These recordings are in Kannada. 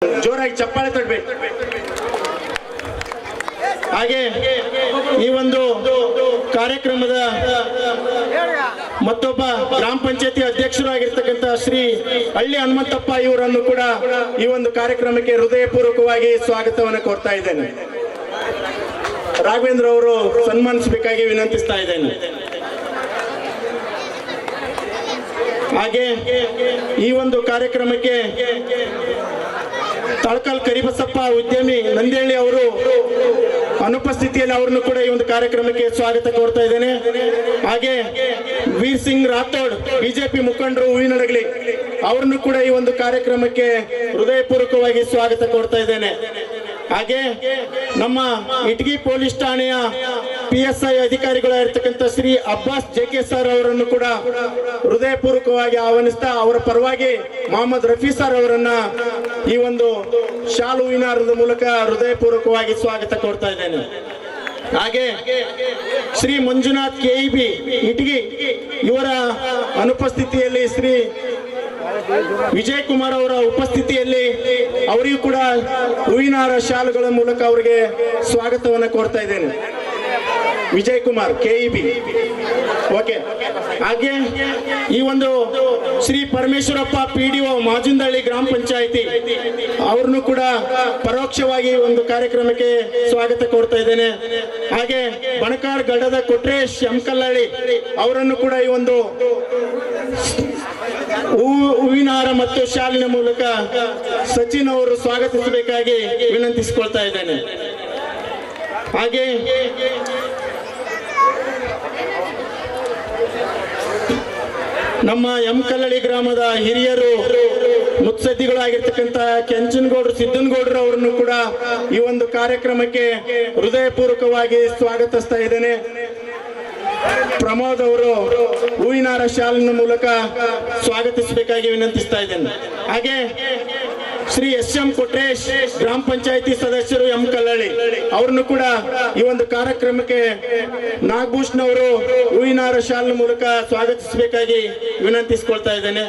ಜೋರಾಗಿ ಚಪ್ಪಾಳೆ ತಟ್ಟಬೇಕು. ಹಾಗೆ ಈ ಒಂದು ಕಾರ್ಯಕ್ರಮದ ಮತ್ತೊಬ್ಬ ಗ್ರಾಮ ಪಂಚಾಯತಿ ಅಧ್ಯಕ್ಷರು ಆಗಿರ್ತಕ್ಕಂಥ ಶ್ರೀ ಹಳ್ಳಿ ಹನುಮಂತಪ್ಪ ಇವರನ್ನು ಕೂಡ ಈ ಒಂದು ಕಾರ್ಯಕ್ರಮಕ್ಕೆ ಹೃದಯಪೂರ್ವಕವಾಗಿ ಸ್ವಾಗತವನ್ನು ಕೋರ್ತಾ ಇದ್ದೇನೆ. ರಾಘವೇಂದ್ರ ಅವರು ಸನ್ಮಾನಿಸಬೇಕಾಗಿ ವಿನಂತಿಸ್ತಾ ಇದ್ದೇನೆ. ಹಾಗೆ ಈ ಒಂದು ಕಾರ್ಯಕ್ರಮಕ್ಕೆ ತಳಕಲ್ ಕರಿಬಸಪ್ಪ ಉದ್ಯಮಿ ನಂದಿಹಳ್ಳಿ ಅವರು ಅನುಪಸ್ಥಿತಿಯಲ್ಲಿ ಅವರನ್ನು ಕೂಡ ಈ ಒಂದು ಕಾರ್ಯಕ್ರಮಕ್ಕೆ ಸ್ವಾಗತ ಕೋರ್ತಾ ಇದ್ದೇನೆ. ಹಾಗೆ ವೀರ್ ಸಿಂಗ್ ರಾಥೋಡ್ ಬಿಜೆಪಿ ಮುಖಂಡರು ಹೂವಿನಡಗಲಿ ಅವರನ್ನು ಕೂಡ ಈ ಒಂದು ಕಾರ್ಯಕ್ರಮಕ್ಕೆ ಹೃದಯಪೂರ್ವಕವಾಗಿ ಸ್ವಾಗತ ಕೋರ್ತಾ ಇದ್ದೇನೆ. ಹಾಗೆ ನಮ್ಮ ಇಟಗಿ ಪೊಲೀಸ್ ಠಾಣೆಯ PSI ಅಧಿಕಾರಿಗಳಾಗಿರ್ತಕ್ಕಂಥ ಶ್ರೀ ಅಬ್ಬಾಸ್ JK ಸರ್ ಅವರನ್ನು ಕೂಡ ಹೃದಯಪೂರ್ವಕವಾಗಿ ಆಹ್ವಾನಿಸ್ತಾ ಅವರ ಪರವಾಗಿ ಮೊಹಮ್ಮದ್ ರಫಿ ಸರ್ ಅವರನ್ನ ಈ ಒಂದು ಶಾಲು ಹೂವಿನಾರದ ಮೂಲಕ ಹೃದಯಪೂರ್ವಕವಾಗಿ ಸ್ವಾಗತ ಕೋರ್ತಾ ಇದ್ದೇನೆ. ಹಾಗೆ ಶ್ರೀ ಮಂಜುನಾಥ್ KEB ಇಟಗಿ ಇವರ ಅನುಪಸ್ಥಿತಿಯಲ್ಲಿ ಶ್ರೀ ವಿಜಯ್ ಕುಮಾರ್ ಅವರ ಉಪಸ್ಥಿತಿಯಲ್ಲಿ ಅವರಿಗೂ ಕೂಡ ಹೂವಿನಾರ ಶಾಲುಗಳ ಮೂಲಕ ಅವರಿಗೆ ಸ್ವಾಗತವನ್ನು ಕೋರ್ತಾ ಇದ್ದೇನೆ. ವಿಜಯ್ ಕುಮಾರ್ KEB. ಓಕೆ. ಹಾಗೆ ಈ ಒಂದು ಶ್ರೀ ಪರಮೇಶ್ವರಪ್ಪ PDO ಮಾಜುಂದಹಳ್ಳಿ ಗ್ರಾಮ ಪಂಚಾಯಿತಿ ಅವ್ರನ್ನು ಕೂಡ ಪರೋಕ್ಷವಾಗಿ ಒಂದು ಕಾರ್ಯಕ್ರಮಕ್ಕೆ ಸ್ವಾಗತ ಕೋರ್ತಾ ಇದ್ದೇನೆ. ಹಾಗೆ ಬಣಕಾರ್ ಗಡ್ಡದ ಕೊಟ್ರೇಶ್ ಯಮಕಲ್ಲಹಳ್ಳಿ ಅವರನ್ನು ಕೂಡ ಈ ಒಂದು ಹೂವಿನಾರ ಮತ್ತು ಶಾಲಿನ ಮೂಲಕ ಸಚಿನ್ ಅವರು ಸ್ವಾಗತಿಸಬೇಕಾಗಿ ವಿನಂತಿಸಿಕೊಳ್ತಾ ಇದ್ದೇನೆ. ಹಾಗೆ ನಮ್ಮ ಯಮಕಲ್ಲಹಳ್ಳಿ ಗ್ರಾಮದ ಹಿರಿಯರು ಮುತ್ಸದ್ದಿಗಳಾಗಿರ್ತಕ್ಕಂಥ ಕೆಂಚನಗೌಡರು ಸಿದ್ದನಗೌಡರು ಅವರನ್ನು ಕೂಡ ಈ ಒಂದು ಕಾರ್ಯಕ್ರಮಕ್ಕೆ ಹೃದಯಪೂರ್ವಕವಾಗಿ ಸ್ವಾಗತಿಸ್ತಾ ಇದ್ದೇನೆ. ಪ್ರಮೋದ್ ಅವರು ಹೂವಿನಾರ ಶಾಲಿನ ಮೂಲಕ ಸ್ವಾಗತಿಸಬೇಕಾಗಿ ವಿನಂತಿಸ್ತಾ ಇದ್ದೇನೆ. ಹಾಗೆ ಶ್ರೀ SM ಕೊಟ್ರೇಶ್ ಗ್ರಾಮ ಪಂಚಾಯಿತಿ ಸದಸ್ಯರು ಯಮಕಲ್ಲಹಳ್ಳಿ ಅವ್ರನ್ನು ಕೂಡ ಈ ಒಂದು ಕಾರ್ಯಕ್ರಮಕ್ಕೆ ನಾಗಭೂಷಣ್ ಅವರು ಹೂವಿನಾರ ಶಾಲಿನ ಮೂಲಕ ಸ್ವಾಗತಿಸಬೇಕಾಗಿ ವಿನಂತಿಸಿಕೊಳ್ತಾ ಇದ್ದೇನೆ.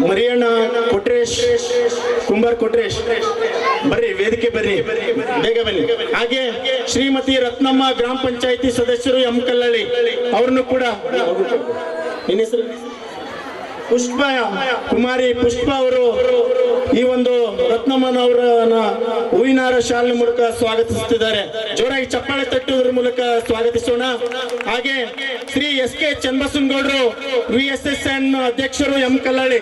ಮರಿಯಣ್ಣ ಕೊಟ್ರೇಶ್ ಕುಂಬಾರ್ ಕೊಟ್ರೇಶ್ ಬರ್ರಿ, ವೇದಿಕೆ ಬರ್ರಿ, ಬೇಗ ಬನ್ನಿ. ಹಾಗೆ ಶ್ರೀಮತಿ ರತ್ನಮ್ಮ ಗ್ರಾಮ ಪಂಚಾಯಿತಿ ಸದಸ್ಯರು ಯಮಕಲ್ಲಹಳ್ಳಿ ಅವ್ರನ್ನು ಕೂಡ ಪುಷ್ಪ ಕುಮಾರಿ ಪುಷ್ಪ ಅವರು ಈ ಒಂದು ರತ್ನಮ್ಮನವರನ್ನ ಹೂವಿನಾರ ಶಾಲಿನ ಮೂಲಕ ಸ್ವಾಗತಿಸುತ್ತಿದ್ದಾರೆ. ಜೋರಾಗಿ ಚಪ್ಪಾಳೆ ತಟ್ಟುವುದರ ಮೂಲಕ ಸ್ವಾಗತಿಸೋಣ. ಹಾಗೆ ಶ್ರೀ SK ಚನ್ನಬಸವನಗೌಡರು VSSN ಅಧ್ಯಕ್ಷರು ಯಮಕಲ್ಲಹಳ್ಳಿ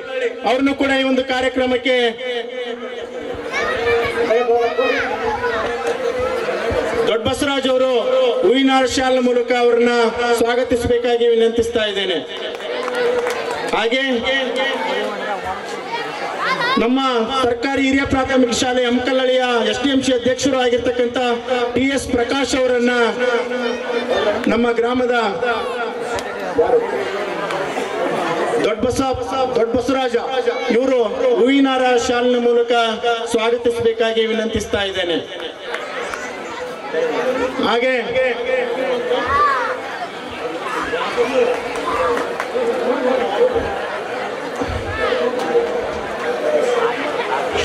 ಅವ್ರನ್ನು ಕೂಡ ಈ ಒಂದು ಕಾರ್ಯಕ್ರಮಕ್ಕೆ ದೊಡ್ಡ ಬಸವರಾಜ್ ಅವರು ಹೂವಿನಾರ ಶಾಲಿನ ಮೂಲಕ ಅವ್ರನ್ನ ಸ್ವಾಗತಿಸಬೇಕಾಗಿ ವಿನಂತಿಸ್ತಾ ಇದ್ದೇನೆ. ಹಾಗೆ ನಮ್ಮ ಸರ್ಕಾರಿ ಹಿರಿಯ ಪ್ರಾಥಮಿಕ ಶಾಲೆ ಯಮಕಲ್ಲಹಳ್ಳಿಯ SDMC ಅಧ್ಯಕ್ಷರು ಆಗಿರ್ತಕ್ಕಂಥ TS ಪ್ರಕಾಶ್ ಅವರನ್ನ ನಮ್ಮ ಗ್ರಾಮದ ದೊಡ್ಡ ಬಸವರಾಜ ಇವರು ಹೂವಿನಾರ ಶಾಲಿನ ಮೂಲಕ ಸ್ವಾಗತಿಸಬೇಕಾಗಿ ವಿನಂತಿಸ್ತಾ ಇದ್ದೇನೆ. ಹಾಗೆ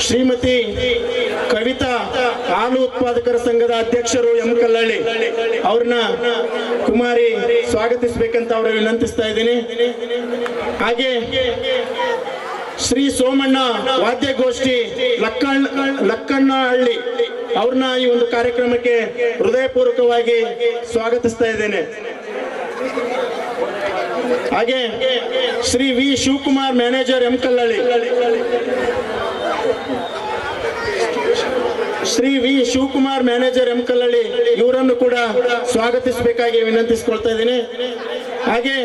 ಶ್ರೀಮತಿ ಕವಿತಾ ಹಾಲು ಉತ್ಪಾದಕರ ಸಂಘದ ಅಧ್ಯಕ್ಷರು ಯಮಕಲ್ಲಹಳ್ಳಿ ಅವ್ರನ್ನ ಕುಮಾರಿ ಸ್ವಾಗತಿಸಬೇಕಂತ ಅವರು ವಿನಂತಿಸ್ತಾ ಇದ್ದೀನಿ. ಹಾಗೆ ಶ್ರೀ ಸೋಮಣ್ಣ ವಾದ್ಯಗೋಷ್ಠಿ ಲಕ್ಕಣ್ಣಹಳ್ಳಿ ಅವ್ರನ್ನ ಈ ಒಂದು ಕಾರ್ಯಕ್ರಮಕ್ಕೆ ಹೃದಯಪೂರ್ವಕವಾಗಿ ಸ್ವಾಗತಿಸ್ತಾ ಇದ್ದೇನೆ. ಹಾಗೆ Shri V Shivakumar manager Yamakallahalli, Shri V Shivakumar manager Yamakallahalli ಇವರನ್ನು ಕೂಡ ಸ್ವಾಗತಿಸಬೇಕಾಗಿ ವಿನಂತಿಸಿಕೊಳ್ತಾ ಇದ್ದೀನಿ. ಹಾಗೆ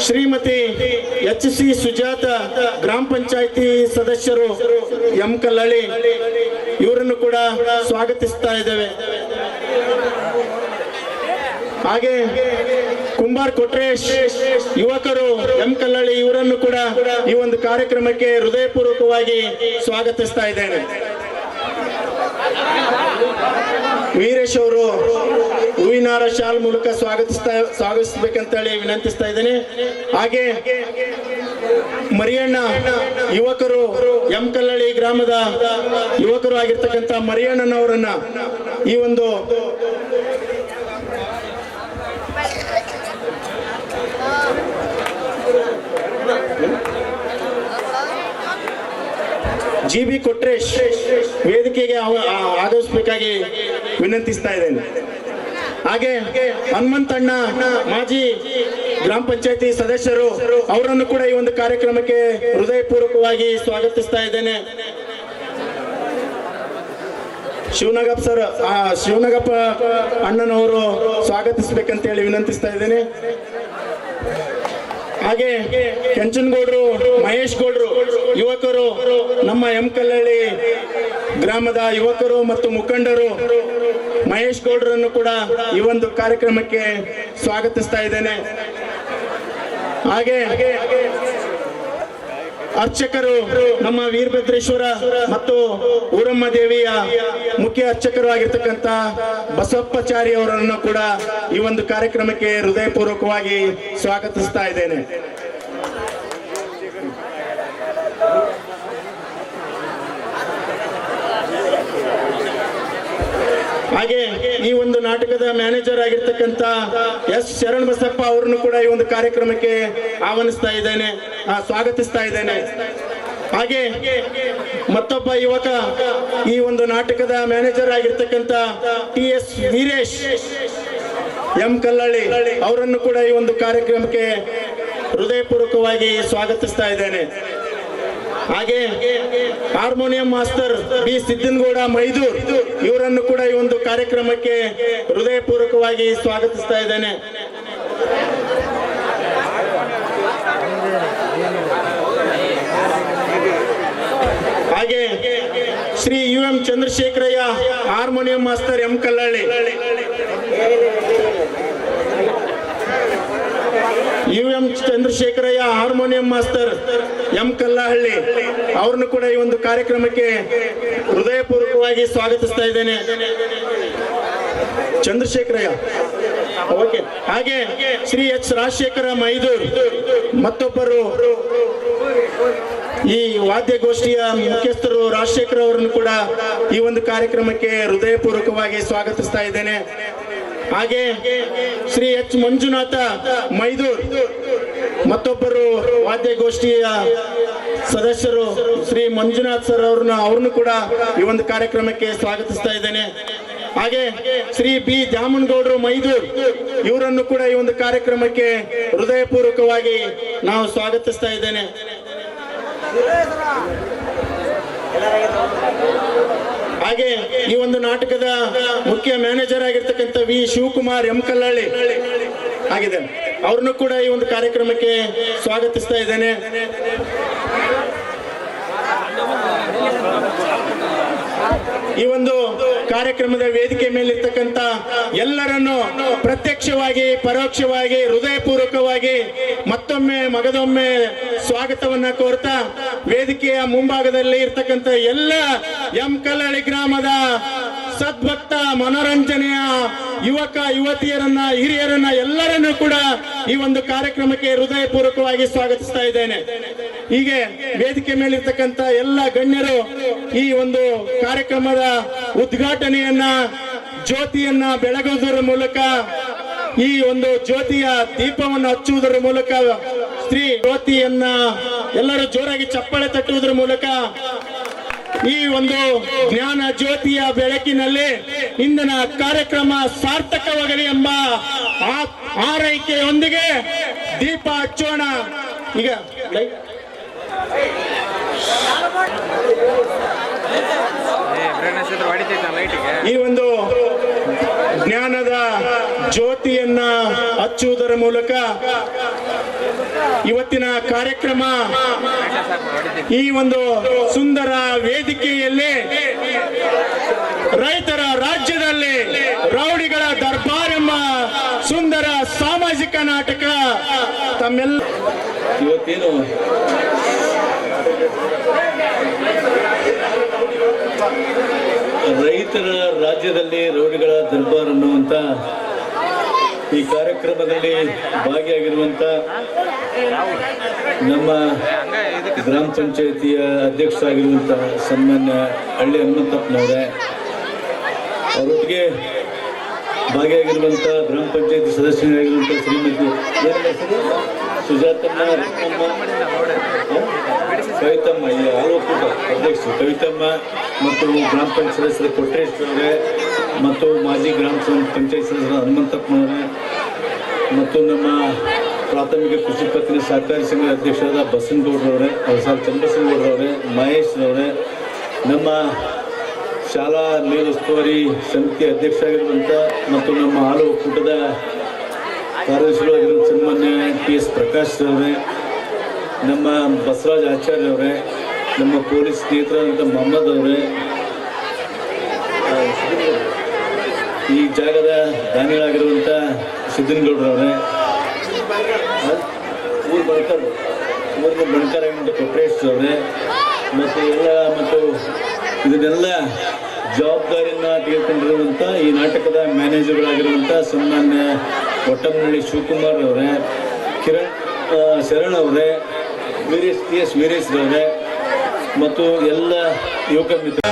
ಶ್ರೀಮತಿ HC ಸುಜಾತ ಗ್ರಾಮ ಪಂಚಾಯಿತಿ ಸದಸ್ಯರು ಯಮಕಲ್ಲಹಳ್ಳಿ ಇವರನ್ನು ಕೂಡ ಸ್ವಾಗತಿಸ್ತಾ ಇದ್ದೇವೆ. ಹಾಗೆ ಕುಂಬಾರ್ ಕೊಟ್ರೇಶ್ ಯುವಕರು ಯಮಕಲ್ಲಹಳ್ಳಿ ಇವರನ್ನು ಕೂಡ ಈ ಒಂದು ಕಾರ್ಯಕ್ರಮಕ್ಕೆ ಹೃದಯಪೂರ್ವಕವಾಗಿ ಸ್ವಾಗತಿಸ್ತಾ ಇದ್ದೇನೆ. ವೀರೇಶ್ ಅವರು ಹೂವಿನಾರ ಶಾಲ್ ಮೂಲಕ ಸ್ವಾಗತಿಸಬೇಕಂತೇಳಿ ವಿನಂತಿಸ್ತಾ ಇದ್ದೇನೆ. ಹಾಗೆ ಮರಿಯಣ್ಣ ಯುವಕರು ಯಮಕಲ್ಲಳ್ಳಿ ಗ್ರಾಮದ ಯುವಕರು ಆಗಿರ್ತಕ್ಕಂಥ ಮರಿಯಣ್ಣನವರನ್ನ ಈ ಒಂದು GB ಕೊಟ್ರೇಶ್ ವೇದಿಕೆಗೆ ಆಗಮಿಸಬೇಕಾಗಿ ವಿನಂತಿಸ್ತಾ ಇದ್ದೇನೆ. ಹಾಗೆ ಹನುಮಂತಣ್ಣ ಮಾಜಿ ಗ್ರಾಮ ಪಂಚಾಯತಿ ಸದಸ್ಯರು ಅವರನ್ನು ಕೂಡ ಈ ಒಂದು ಕಾರ್ಯಕ್ರಮಕ್ಕೆ ಹೃದಯಪೂರ್ವಕವಾಗಿ ಸ್ವಾಗತಿಸ್ತಾ ಇದ್ದೇನೆ. ಶಿವನಗಪ್ಪ ಅಣ್ಣನವರು ಸ್ವಾಗತಿಸಬೇಕಂತ ಹೇಳಿ ವಿನಂತಿಸ್ತಾ ಇದ್ದೇನೆ. ಹಾಗೆ ಕೆಂಚನಗೌಡರು ಮಹೇಶ್ ಗೌಡರು ಯುವಕರು ನಮ್ಮ ಯಮಕಲ್ಲಳ್ಳಿ ಗ್ರಾಮದ ಯುವಕರು ಮತ್ತು ಮುಖಂಡರು ಮಹೇಶ್ ಗೌಡರನ್ನು ಕೂಡ ಈ ಒಂದು ಕಾರ್ಯಕ್ರಮಕ್ಕೆ ಸ್ವಾಗತಿಸ್ತಾ ಇದ್ದೇನೆ. ಹಾಗೆ ಅರ್ಚಕರು ನಮ್ಮ ವೀರಭದ್ರೇಶ್ವರ ಮತ್ತು ಊರಮ್ಮ ದೇವಿಯ ಮುಖ್ಯ ಅರ್ಚಕರು ಆಗಿರ್ತಕ್ಕಂಥ ಬಸವಪ್ಪಾಚಾರಿ ಅವರನ್ನು ಕೂಡ ಈ ಒಂದು ಕಾರ್ಯಕ್ರಮಕ್ಕೆ ಹೃದಯಪೂರ್ವಕವಾಗಿ ಸ್ವಾಗತಿಸ್ತಾ ಇದ್ದೇನೆ. ಹಾಗೆ ಈ ಒಂದು ನಾಟಕದ ಮ್ಯಾನೇಜರ್ ಆಗಿರ್ತಕ್ಕಂಥ ಎಸ್ ಶರಣ್ ಬಸಪ್ಪ ಅವರನ್ನು ಕೂಡ ಈ ಒಂದು ಕಾರ್ಯಕ್ರಮಕ್ಕೆ ಸ್ವಾಗತಿಸ್ತಾ ಇದ್ದೇನೆ. ಹಾಗೆ ಮತ್ತೊಬ್ಬ ಯುವಕ ಈ ಒಂದು ನಾಟಕದ ಮ್ಯಾನೇಜರ್ ಆಗಿರ್ತಕ್ಕಂಥ TS ವೀರೇಶ್ ಯಮಕಲ್ಲಳ್ಳಿ ಅವರನ್ನು ಕೂಡ ಈ ಒಂದು ಕಾರ್ಯಕ್ರಮಕ್ಕೆ ಹೃದಯಪೂರ್ವಕವಾಗಿ ಸ್ವಾಗತಿಸ್ತಾ ಇದ್ದೇನೆ. ಹಾಗೆ harmonium master B Siddanagouda Maidur ಇವರನ್ನು ಕೂಡ ಈ ಒಂದು ಕಾರ್ಯಕ್ರಮಕ್ಕೆ ಹೃದಯಪೂರ್ವಕವಾಗಿ ಸ್ವಾಗತಿಸ್ತಾ ಇದ್ದೇನೆ. ಹಾಗೆ Shri UM Chandrashekharayya harmonium master Yamakallalli, UM Chandrashekharayya harmonium master Yamakallahalli ಅವ್ರನ್ನು ಕೂಡ ಈ ಒಂದು ಕಾರ್ಯಕ್ರಮಕ್ಕೆ ಹೃದಯಪೂರ್ವಕವಾಗಿ ಸ್ವಾಗತಿಸ್ತಾ ಇದ್ದೇನೆ. ಚಂದ್ರಶೇಖರಯ್ಯ ಓಕೆ. ಹಾಗೆ ಶ್ರೀ H ರಾಜಶೇಖರ ಮೈದೂರ್ ಮತ್ತೊಬ್ಬರು ಈ ವಾದ್ಯಗೋಷ್ಠಿಯ ಮುಖ್ಯಸ್ಥರು ರಾಜಶೇಖರ್ ಅವರನ್ನು ಕೂಡ ಈ ಒಂದು ಕಾರ್ಯಕ್ರಮಕ್ಕೆ ಹೃದಯಪೂರ್ವಕವಾಗಿ ಸ್ವಾಗತಿಸ್ತಾ ಇದ್ದೇನೆ. ಹಾಗೆ ಶ್ರೀ H ಮಂಜುನಾಥ ಮೈದೂರ್ ಮತ್ತೊಬ್ಬರು ವಾದ್ಯಗೋಷ್ಠಿಯ ಸದಸ್ಯರು ಶ್ರೀ ಮಂಜುನಾಥ್ ಸರ್ ಅವ್ರನ್ನು ಕೂಡ ಈ ಒಂದು ಕಾರ್ಯಕ್ರಮಕ್ಕೆ ಸ್ವಾಗತಿಸ್ತಾ ಇದ್ದೇನೆ. ಹಾಗೆ ಶ್ರೀ B ಜಾಮನಗೌಡರು ಮೈದೂರ್ ಇವರನ್ನು ಕೂಡ ಈ ಒಂದು ಕಾರ್ಯಕ್ರಮಕ್ಕೆ ಹೃದಯಪೂರ್ವಕವಾಗಿ ನಾವು ಸ್ವಾಗತಿಸ್ತಾ ಇದ್ದೇನೆ. ಹಾಗೆ ಈ ಒಂದು ನಾಟಕದ ಮುಖ್ಯ ಮ್ಯಾನೇಜರ್ ಆಗಿರ್ತಕ್ಕಂಥ V ಶಿವಕುಮಾರ್ ಯಮಕಲ್ಲಳ್ಳಿ ಆಗಿದೆ, ಅವ್ರನ್ನು ಕೂಡ ಈ ಒಂದು ಕಾರ್ಯಕ್ರಮಕ್ಕೆ ಸ್ವಾಗತಿಸ್ತಾ ಇದ್ದೇನೆ. ಈ ಒಂದು ಕಾರ್ಯಕ್ರಮದ ವೇದಿಕೆ ಮೇಲಿರ್ತಕ್ಕಂಥ ಎಲ್ಲರನ್ನು ಪ್ರತ್ಯಕ್ಷವಾಗಿ ಪರೋಕ್ಷವಾಗಿ ಹೃದಯಪೂರ್ವಕವಾಗಿ ಮತ್ತೊಮ್ಮೆ ಮಗದೊಮ್ಮೆ ಸ್ವಾಗತವನ್ನ ಕೋರ್ತಾ ವೇದಿಕೆಯ ಮುಂಭಾಗದಲ್ಲಿ ಇರ್ತಕ್ಕಂಥ ಎಲ್ಲ ಯಮಕಲ್ಲಳ್ಳಿ ಗ್ರಾಮದ ಸದ್ಭಕ್ತ ಮನೋರಂಜನೆಯ ಯುವಕ ಯುವತಿಯರನ್ನ ಹಿರಿಯರನ್ನ ಎಲ್ಲರನ್ನೂ ಕೂಡ ಈ ಒಂದು ಕಾರ್ಯಕ್ರಮಕ್ಕೆ ಹೃದಯಪೂರ್ವಕವಾಗಿ ಸ್ವಾಗತಿಸ್ತಾ ಇದ್ದೇನೆ. ಹೀಗೆ ವೇದಿಕೆ ಮೇಲಿರ್ತಕ್ಕಂಥ ಎಲ್ಲ ಗಣ್ಯರು ಈ ಒಂದು ಕಾರ್ಯಕ್ರಮದ ಉದ್ಘಾಟನೆಯನ್ನ ಜ್ಯೋತಿಯನ್ನ ಬೆಳಗುವುದರ ಮೂಲಕ, ಈ ಒಂದು ಜ್ಯೋತಿಯ ದೀಪವನ್ನು ಹಚ್ಚುವುದರ ಮೂಲಕ, ಶ್ರೀ ಜ್ಯೋತಿಯನ್ನ ಎಲ್ಲರೂ ಜೋರಾಗಿ ಚಪ್ಪಾಳೆ ತಟ್ಟುವುದರ ಮೂಲಕ ಈ ಒಂದು ಜ್ಞಾನ ಜ್ಯೋತಿಯ ಬೆಳಕಿನಲ್ಲಿ ಇಂದಿನ ಕಾರ್ಯಕ್ರಮ ಸಾರ್ಥಕವಾಗಲಿ ಎಂಬ ಆರೈಕೆಯೊಂದಿಗೆ ದೀಪ ಹಚ್ಚೋಣ. ಈಗ ಈ ಒಂದು ಜ್ಞಾನದ ಜ್ಯೋತಿಯನ್ನ ಹಚ್ಚುವುದರ ಮೂಲಕ ಇವತ್ತಿನ ಕಾರ್ಯಕ್ರಮ ಈ ಒಂದು ಸುಂದರ ವೇದಿಕೆಯಲ್ಲಿ ರೈತರ ರಾಜ್ಯದಲ್ಲಿ ರೌಡಿಗಳ ದರ್ಬಾರ್ ಎಂಬ ಸುಂದರ ಸಾಮಾಜಿಕ ನಾಟಕ ತಮ್ಮೆಲ್ಲ ಇವತ್ತೇನು ರೈತರ ರಾಜ್ಯದಲ್ಲಿ ರೌಡಿಗಳ ದರ್ಬಾರ್ ಅನ್ನುವಂಥ ಈ ಕಾರ್ಯಕ್ರಮದಲ್ಲಿ ಭಾಗಿಯಾಗಿರುವಂಥ ನಮ್ಮ ಗ್ರಾಮ ಪಂಚಾಯಿತಿಯ ಅಧ್ಯಕ್ಷರಾಗಿರುವಂಥ ಸನ್ಮಾನ್ಯ ಹಳ್ಳಿ ಹನುಮಂತಪ್ಪನವರೇ, ಅವರೊಟ್ಟಿಗೆ ಭಾಗಿಯಾಗಿರುವಂಥ ಗ್ರಾಮ ಪಂಚಾಯಿತಿ ಸದಸ್ಯರಾಗಿರುವಂಥ ಶ್ರೀಮತಿ ಸುಜಾತಮ್ಮ, ಕವಿತಮ್ಮ, ಈ ಆಲೋಕೂಟ ಅಧ್ಯಕ್ಷರು ಕವಿತಮ್ಮ ಮತ್ತು ಗ್ರಾಮ ಪಂಚಾಯತ್ ಸದಸ್ಯರು ಕೊಟ್ರೇಶ್ ಅವರೇ ಮತ್ತು ಮಾಜಿ ಗ್ರಾಮ ಪಂಚಾಯತ್ ಸದಸ್ಯರು ಹನುಮಂತಪ್ಪನವರೇ ಮತ್ತು ನಮ್ಮ ಪ್ರಾಥಮಿಕ ಕೃಷಿ ಪತ್ತಿನ ಸಹಕಾರಿ ಸಂಘದ ಅಧ್ಯಕ್ಷರಾದ ಬಸನಗೌಡರವರೇ, ಚಂದ್ರಸಿಂಗೌಡರವರೇ, ಮಹೇಶ್ರವರೇ, ನಮ್ಮ ಶಾಲಾ ಮೇಲುಸ್ತುವಾರಿ ಸಮಿತಿ ಅಧ್ಯಕ್ಷರಾಗಿರುವಂಥ ಮತ್ತು ನಮ್ಮ ಹಾಲು ಒಕ್ಕೂಟದ ಕಾರ್ಯದರ್ಶಿಗಳಾಗಿರುವ ಸನ್ಮಾನ್ಯ PS ಪ್ರಕಾಶ್ ಅವರೇ, ನಮ್ಮ ಬಸವರಾಜ್ ಆಚಾರ್ಯ ಅವರೇ, ನಮ್ಮ ಪೊಲೀಸ್ ಸ್ನೇಹಿತರಾದಂಥ ಮೊಹಮ್ಮದ್ ಅವರೇ, ಈ ಜಾಗದ ದಾನಿಗಳಾಗಿರುವಂಥ ಸಿದ್ದನಗೌಡರವರೇ, ಊರಿನ ಬಣಕಾರಾಗಿರುವಂಥ ಕೊಟ್ರೇಶ್ ಅವರೇ ಮತ್ತು ಇದನ್ನೆಲ್ಲ ಜವಾಬ್ದಾರಿಯನ್ನು ತೆಗೆದುಕೊಂಡಿರುವಂಥ ಈ ನಾಟಕದ ಮ್ಯಾನೇಜರ್ಗಳಾಗಿರುವಂಥ ಸನ್ಮಾನ್ಯ ಒಟ್ಟಂನಳ್ಳಿ ಶಿವಕುಮಾರ್ ಅವರೇ, ಕಿರಣ್ ಶರಣ್ ಅವರೇ, ವೀರೇಶ್ ಅವರೇ ಮತ್ತು ಎಲ್ಲ ಯುವಕ ಮಿತ್ರ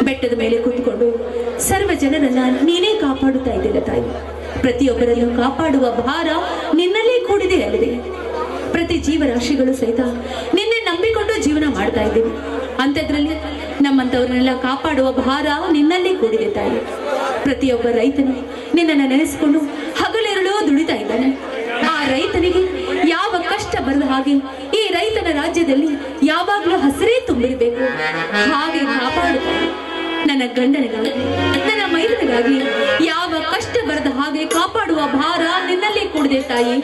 ಬೆಟ್ಟದ ಮೇಲೆ ಕೂತ್ಕೊಂಡು ಸರ್ವ ಜನರನ್ನ ನೀನೇ ಕಾಪಾಡುತ್ತಾ ಇದ್ದಿಲ್ಲ ತಾಯಿ. ಪ್ರತಿಯೊಬ್ಬರನ್ನು ಕಾಪಾಡುವ ಭಾರ ನಿನ್ನಲ್ಲೇ ಕೂಡಿದೆ ಅಲ್ಲದೆ. ಪ್ರತಿ ಜೀವರಾಶಿಗಳು ಸಹಿತ ನಿನ್ನೆ ನಂಬಿಕೊಂಡು ಜೀವನ ಮಾಡ್ತಾ ಇದ್ದೀವಿ. ಅಂಥದ್ರಲ್ಲಿ ನಮ್ಮಂಥವ್ರನ್ನೆಲ್ಲ ಕಾಪಾಡುವ ಭಾರ ನಿನ್ನಲ್ಲೇ ಕೂಡಿದೆ ತಾಯಿ. ಪ್ರತಿಯೊಬ್ಬ ರೈತನು ನಿನ್ನನ್ನು ನೆನೆಸಿಕೊಂಡು ಹಗಲಿರುಳು ದುಡಿತಾ ಇದ್ದಾನೆ. ಆ ರೈತನಿಗೆ ಯಾವ ಕಷ್ಟ ಬರದ ಹಾಗೆ ಈ ರೈತನ ರಾಜ್ಯದಲ್ಲಿ ಯಾವಾಗಲೂ ಹಸಿರೇ ತುಂಬಿರಬೇಕು. ಹಾಗೆ ಕಾಪಾಡುತ್ತಾರೆ. ನನ್ನ ಗಂಡನಿಗಾಗಿ, ನನ್ನ ಮೈದನಿಗಾಗಿ ಯಾವ ಕಷ್ಟ ಬರದ ಹಾಗೆ ಕಾಪಾಡುವ ಭಾರ ನಿನ್ನಲ್ಲೇ ಕೂಡಿದೆ ತಾಯಿ.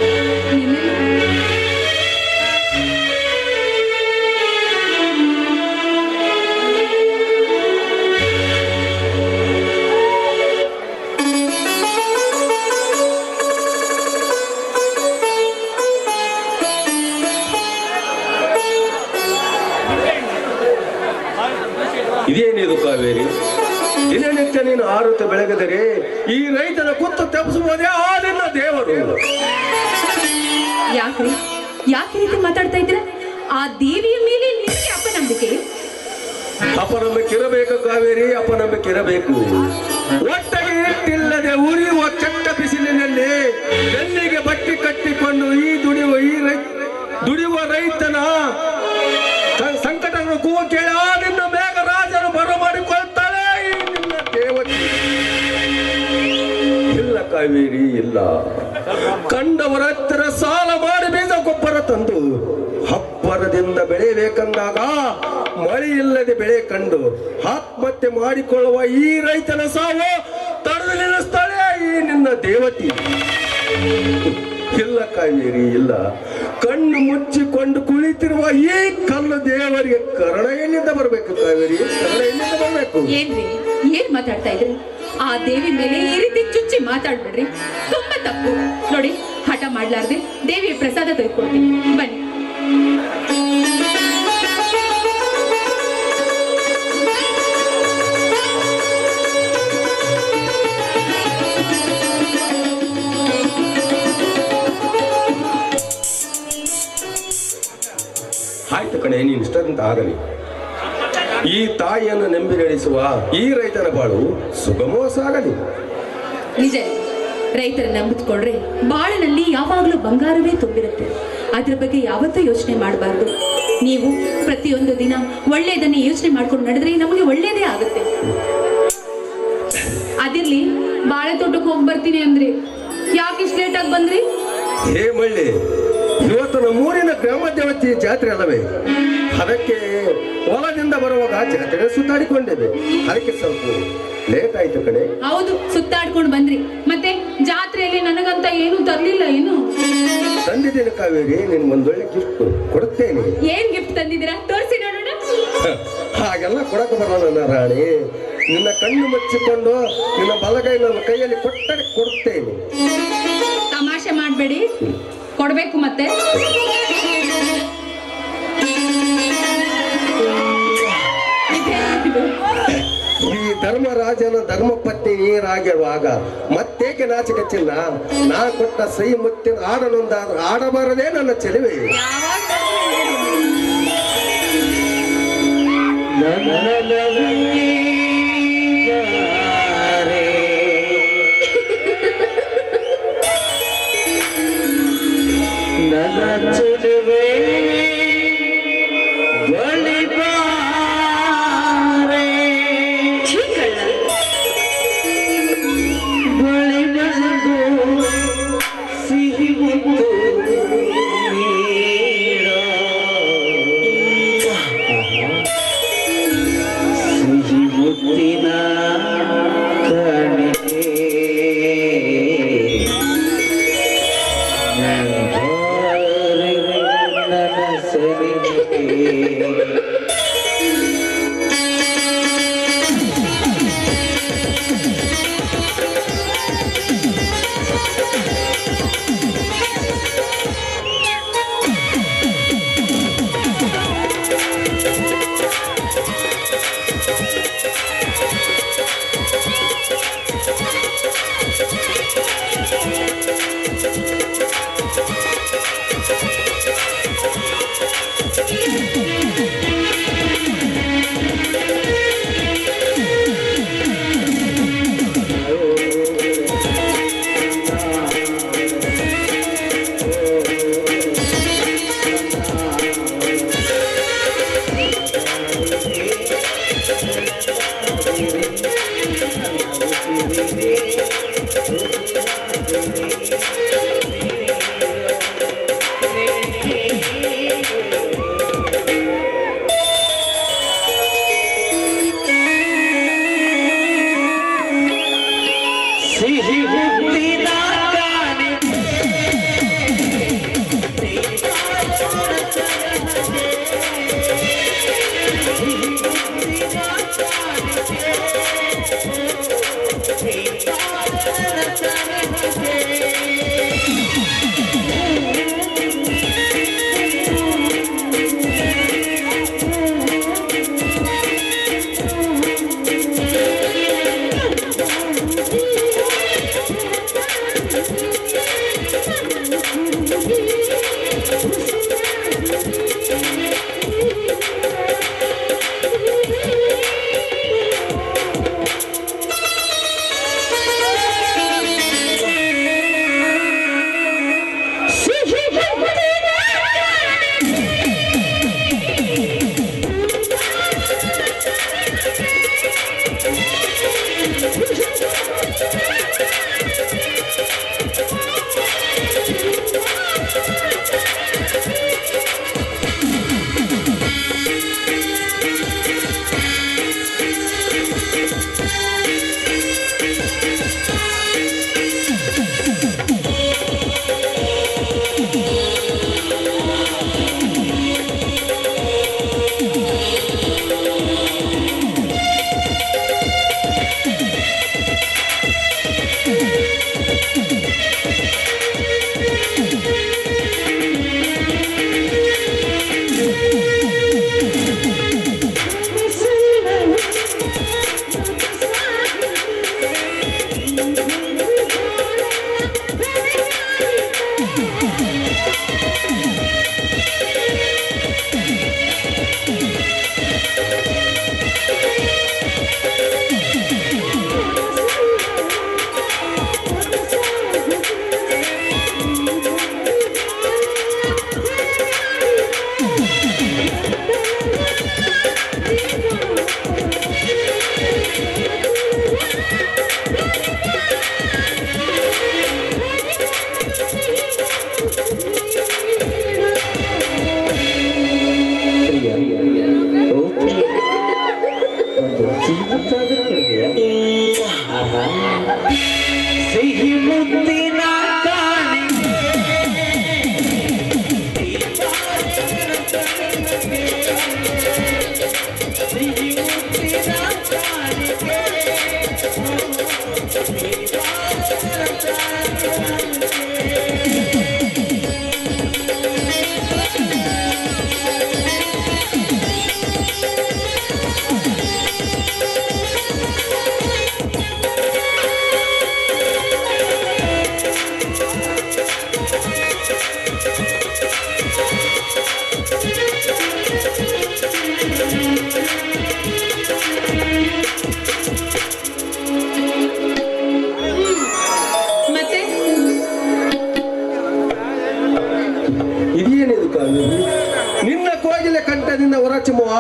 ಇದೇನಿದು ಕಾವೇರಿ? ದಿನನಿತ್ಯ ನೀನು ಆರುತ್ತ ಬೆಳಗದರೆ ಈ ರೈತನ ಕುತ್ತು ತಪ್ಪಿಸುವುದೇ ಆ ನಿನ್ನ ದೇವರು. ಯಾಕೆ ರೀತಿ ಮಾತಾಡ್ತಾ ಇದ್ರ? ಆ ದೇವಿಯ ಮೇಲೆ ನಿಮಗೆ ಅಪನಂಬಿಕೆ? ಅಪನಂಬಿಕೆ ಇರಬೇಕು ಕಾವೇರಿ, ಅಪನಂಬಿಕೆ ಇರಬೇಕು. ಒಟ್ಟಿಗೆ ಇಟ್ಟಿಲ್ಲದೆ ಉರಿಯುವ ಕೆಟ್ಟ ಬಿಸಿಲಿನಲ್ಲಿ ಬೆನ್ನಿಗೆ ಬಟ್ಟಿ ಕಟ್ಟಿಕೊಂಡು ದುಡಿಯುವ ರೈತನ ಸಂಕಟವನ್ನು ಕೂವ ಕೇಳಿ ಆ ನಿನ್ನ ಮೇಘರಾಜನು ಬರಮಾಡಿಕೊಳ್ತಾಳೆ ಈ ನಿನ್ನ ದೇವತೆ. ಇಲ್ಲ ಕಾವೇರಿ, ಇಲ್ಲ. ಕಂಡವರ ಹತ್ತಿರ ಸಾಲ ಮಾಡಿ ಬೀಜ ಗೊಬ್ಬರ ತಂದು ಹಬ್ಬರದಿಂದ ಬೆಳೆಯಬೇಕಂದಾಗ ಮಳೆ ಇಲ್ಲದೆ ಬೆಳೆ ಕಂಡು ಆತ್ಮಹತ್ಯೆ ಮಾಡಿಕೊಳ್ಳುವ ಈ ರೈತನ ಸಾವು ತಡೆದು ನಿಲ್ಲಿಸ್ತಾಳೆ ಈ ನಿನ್ನ ದೇವತೆ. ಇಲ್ಲ ಕಾವೇರಿ, ಇಲ್ಲ. ಕಣ್ಣು ಮುಚ್ಚಿಕೊಂಡು ಕುಳಿತಿರುವ ಈ ಕಲ್ಲು ದೇವರಿಗೆ ಕರುಣ ಎಲ್ಲಿಂದ ಬರಬೇಕು ಕಾವೇರಿ? ಕರುಣ ಎಲ್ಲಿಂದ ಬರಬೇಕು? ಏನ್ ಮಾತಾಡ್ತಾ ಇದ್ರಿ? ಆ ದೇವಿ ಮೇಲೆ ಈ ರೀತಿ ಚುಚ್ಚಿ ಮಾತಾಡ್ಬಿಡ್ರಿ, ತುಂಬಾ ತಪ್ಪು. ನೋಡಿ, ಹಠ ಮಾಡ್ಲಾರ್ದೆ ದೇವಿಯ ಪ್ರಸಾದ ತೆಗೆದುಕೊಳ್ತೀನಿ, ಬನ್ನಿ. ಆಯ್ತು ಕಣೆ, ನೀನು ಇಷ್ಟದಂತ ಆಗಲಿ. ಈ ತಾಯಿಯನ್ನು ನಂಬಿ ನಡೆಸುವ ಈ ರೈತನ ಬಾಳು ಸುಗಮವ ಸಾಗಲಿ. ನಿಜ, ರೈತರ ನಂಬಿದ್ಕೊಂಡ್ರೆ ಬಾಳಿನಲ್ಲಿ ಯಾವಾಗಲೂ ಬಂಗಾರವೇ ತುಂಬಿರುತ್ತೆ. ಅದ್ರ ಬಗ್ಗೆ ಯಾವತ್ತೂ ಯೋಚನೆ ಮಾಡಬಾರ್ದು. ನೀವು ಪ್ರತಿಯೊಂದು ದಿನ ಒಳ್ಳೆಯದನ್ನೇ ಯೋಚನೆ ಮಾಡ್ಕೊಂಡು ನಡೆದ್ರೆ ನಮಗೆ ಒಳ್ಳೇದೇ ಆಗುತ್ತೆ. ಅದಿರ್ಲಿ, ಬಾಳೆ ತೋಟಕ್ಕೆ ಹೋಗಿ ಬರ್ತೀನಿ ಅಂದ್ರಿ, ಯಾಕೆ ಇಷ್ಟು ಲೇಟ್ ಆಗಿ ಬಂದ್ರಿ? ಹೇ ಮಳ್ಳಿ, ಇವತ್ತು ನಮ್ಮೂರಿನ ಗ್ರಾಮ ದೇವತೆ ಜಾತ್ರೆ ಅಲ್ಲವೇ? ಅದಕ್ಕೆ ಹೊಲದಿಂದ ಬರುವಾಗ ಜಾತ್ರೆ ಸುತ್ತಾಡಿಕೊಂಡಿದೆ. ಅದಕ್ಕೆ ಸ್ವಲ್ಪ ಲೇಟ್ ಆಯ್ತು ಕಡೆ. ಹೌದು, ಸುತ್ತಾಡ್ಕೊಂಡು ಬಂದ್ರಿ. ಮತ್ತೆ ಜಾತ್ರೆಯಲ್ಲಿ ನನಗಂತ ಏನು ತರ್ಲಿಲ್ಲ? ಏನು ತಂದಿದ್ದೇನೆ ಕಾವೇರಿ, ನಿನ್ ಒಂದೊಳ್ಳೆ ಗಿಫ್ಟ್ ಕೊಡುತ್ತೇನೆ. ಏನ್ ಗಿಫ್ಟ್ ತಂದಿದ್ದೀರಾ? ತೋರಿಸಿ ನೋಡೋಣ. ಹಾಗೆಲ್ಲ ಕೊಡಕ್ಕೆ ಬರೋಣ ನನ್ನ ರಾಣಿ. ನಿನ್ನ ಕಣ್ಣು ಮುಚ್ಚಿಕೊಂಡು ನಿನ್ನ ಬಲಗೈ ನನ್ನ ಕೈಯಲ್ಲಿ ಕೊಟ್ಟರೆ ಕೊಡುತ್ತೇನೆ. ತಮಾಷೆ ಮಾಡಬೇಡಿ, ಕೊಡ್ಬೇಕು. ಮತ್ತೆ ಈ ಧರ್ಮರಾಜನ ಧರ್ಮಪತ್ನಿ ನೀರಾಗಿರುವಾಗ ಮತ್ತೇಕೆ ನಾಚಿಕೆ ಚಿನ್ನ? ನಾ ಕೊಟ್ಟ ಸೈ ಮುತ್ತಿನ ಆಡನೊಂದಾದ್ರೂ ಆಡಬಾರದೇ ನನ್ನ ಚೆಲುವೆ.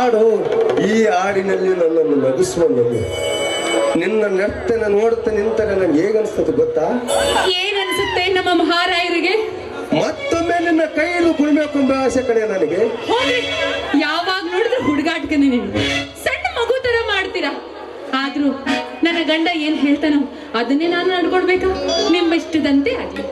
ಹಾಡು ಈ ಹಾಡಿನಲ್ಲಿ ನನ್ನನ್ನು ನಗಿಸುವ ನಗು. ನಿನ್ನ ನರ್ತನ ನೋಡುತ್ತಾ ನಿಂತರೆ ನನಗೆ ಹೇಗನ್ಸ್ತದೆ ಗೊತ್ತಾ? ಏನನ್ಸುತ್ತೆ ನಮ್ಮ ಮಹಾರಾಯರಿಗೆ? ಮತ್ತೊಮ್ಮೆ ನಿನ್ನ ಕೈಯಲ್ಲಿ ಕುಣಿಬೇಕು ಎಂಬ ಆಸೆ ಕಡೆ ನನಗೆ. ಹೋಗ್ರಿ, ಯಾವಾಗ ನೋಡಿದ್ರೆ ಹುಡುಗಾಟ್ಕನೆ ನೀವು ಸಣ್ಣ ಮಗು ತರ ಮಾಡ್ತೀರಾ. ಆದ್ರೂ ನನ್ನ ಗಂಡ ಏನ್ ಹೇಳ್ತಾನೋ ಅದನ್ನೇ ನಾನು ನಡ್ಕೊಡ್ಬೇಕಾ? ನಿಮ್ಮ ಇಷ್ಟದಂತೆ ಆಗ್ಲಿ.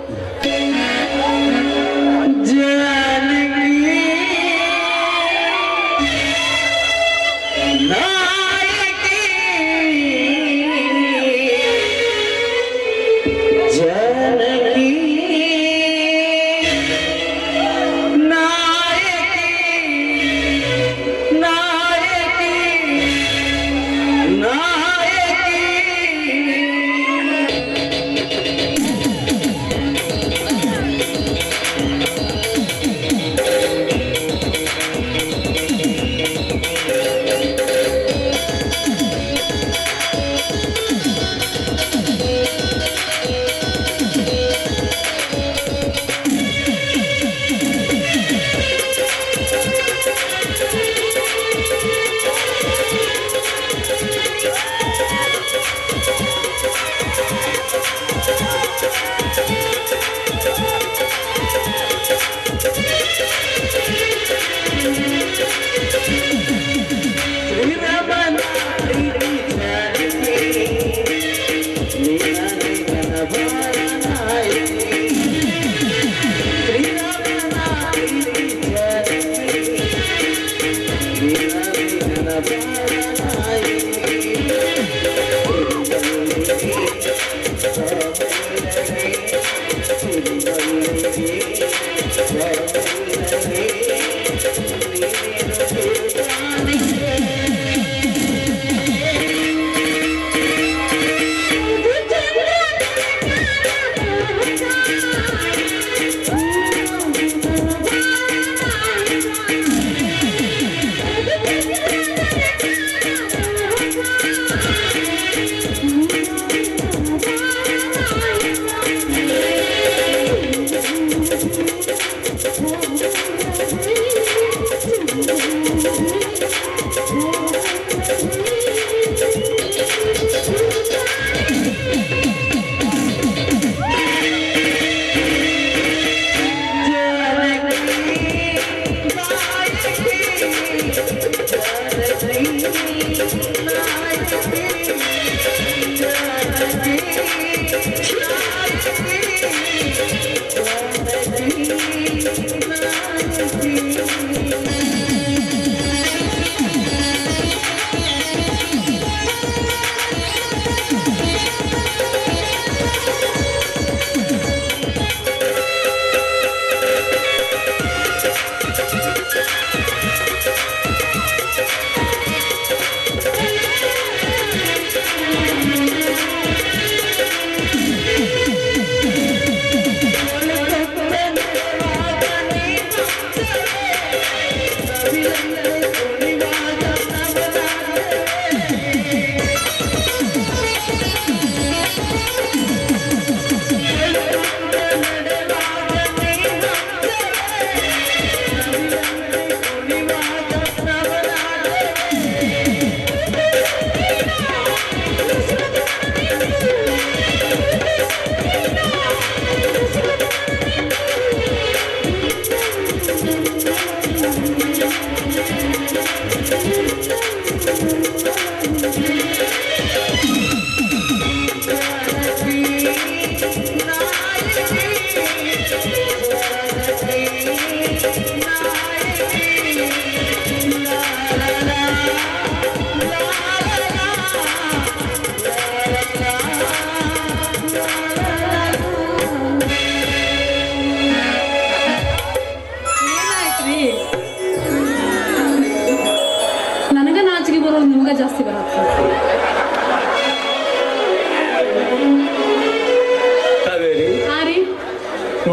ನಿಮ್ಗೆ ಜಾಸ್ತಿ ಬರುತ್ತೆ.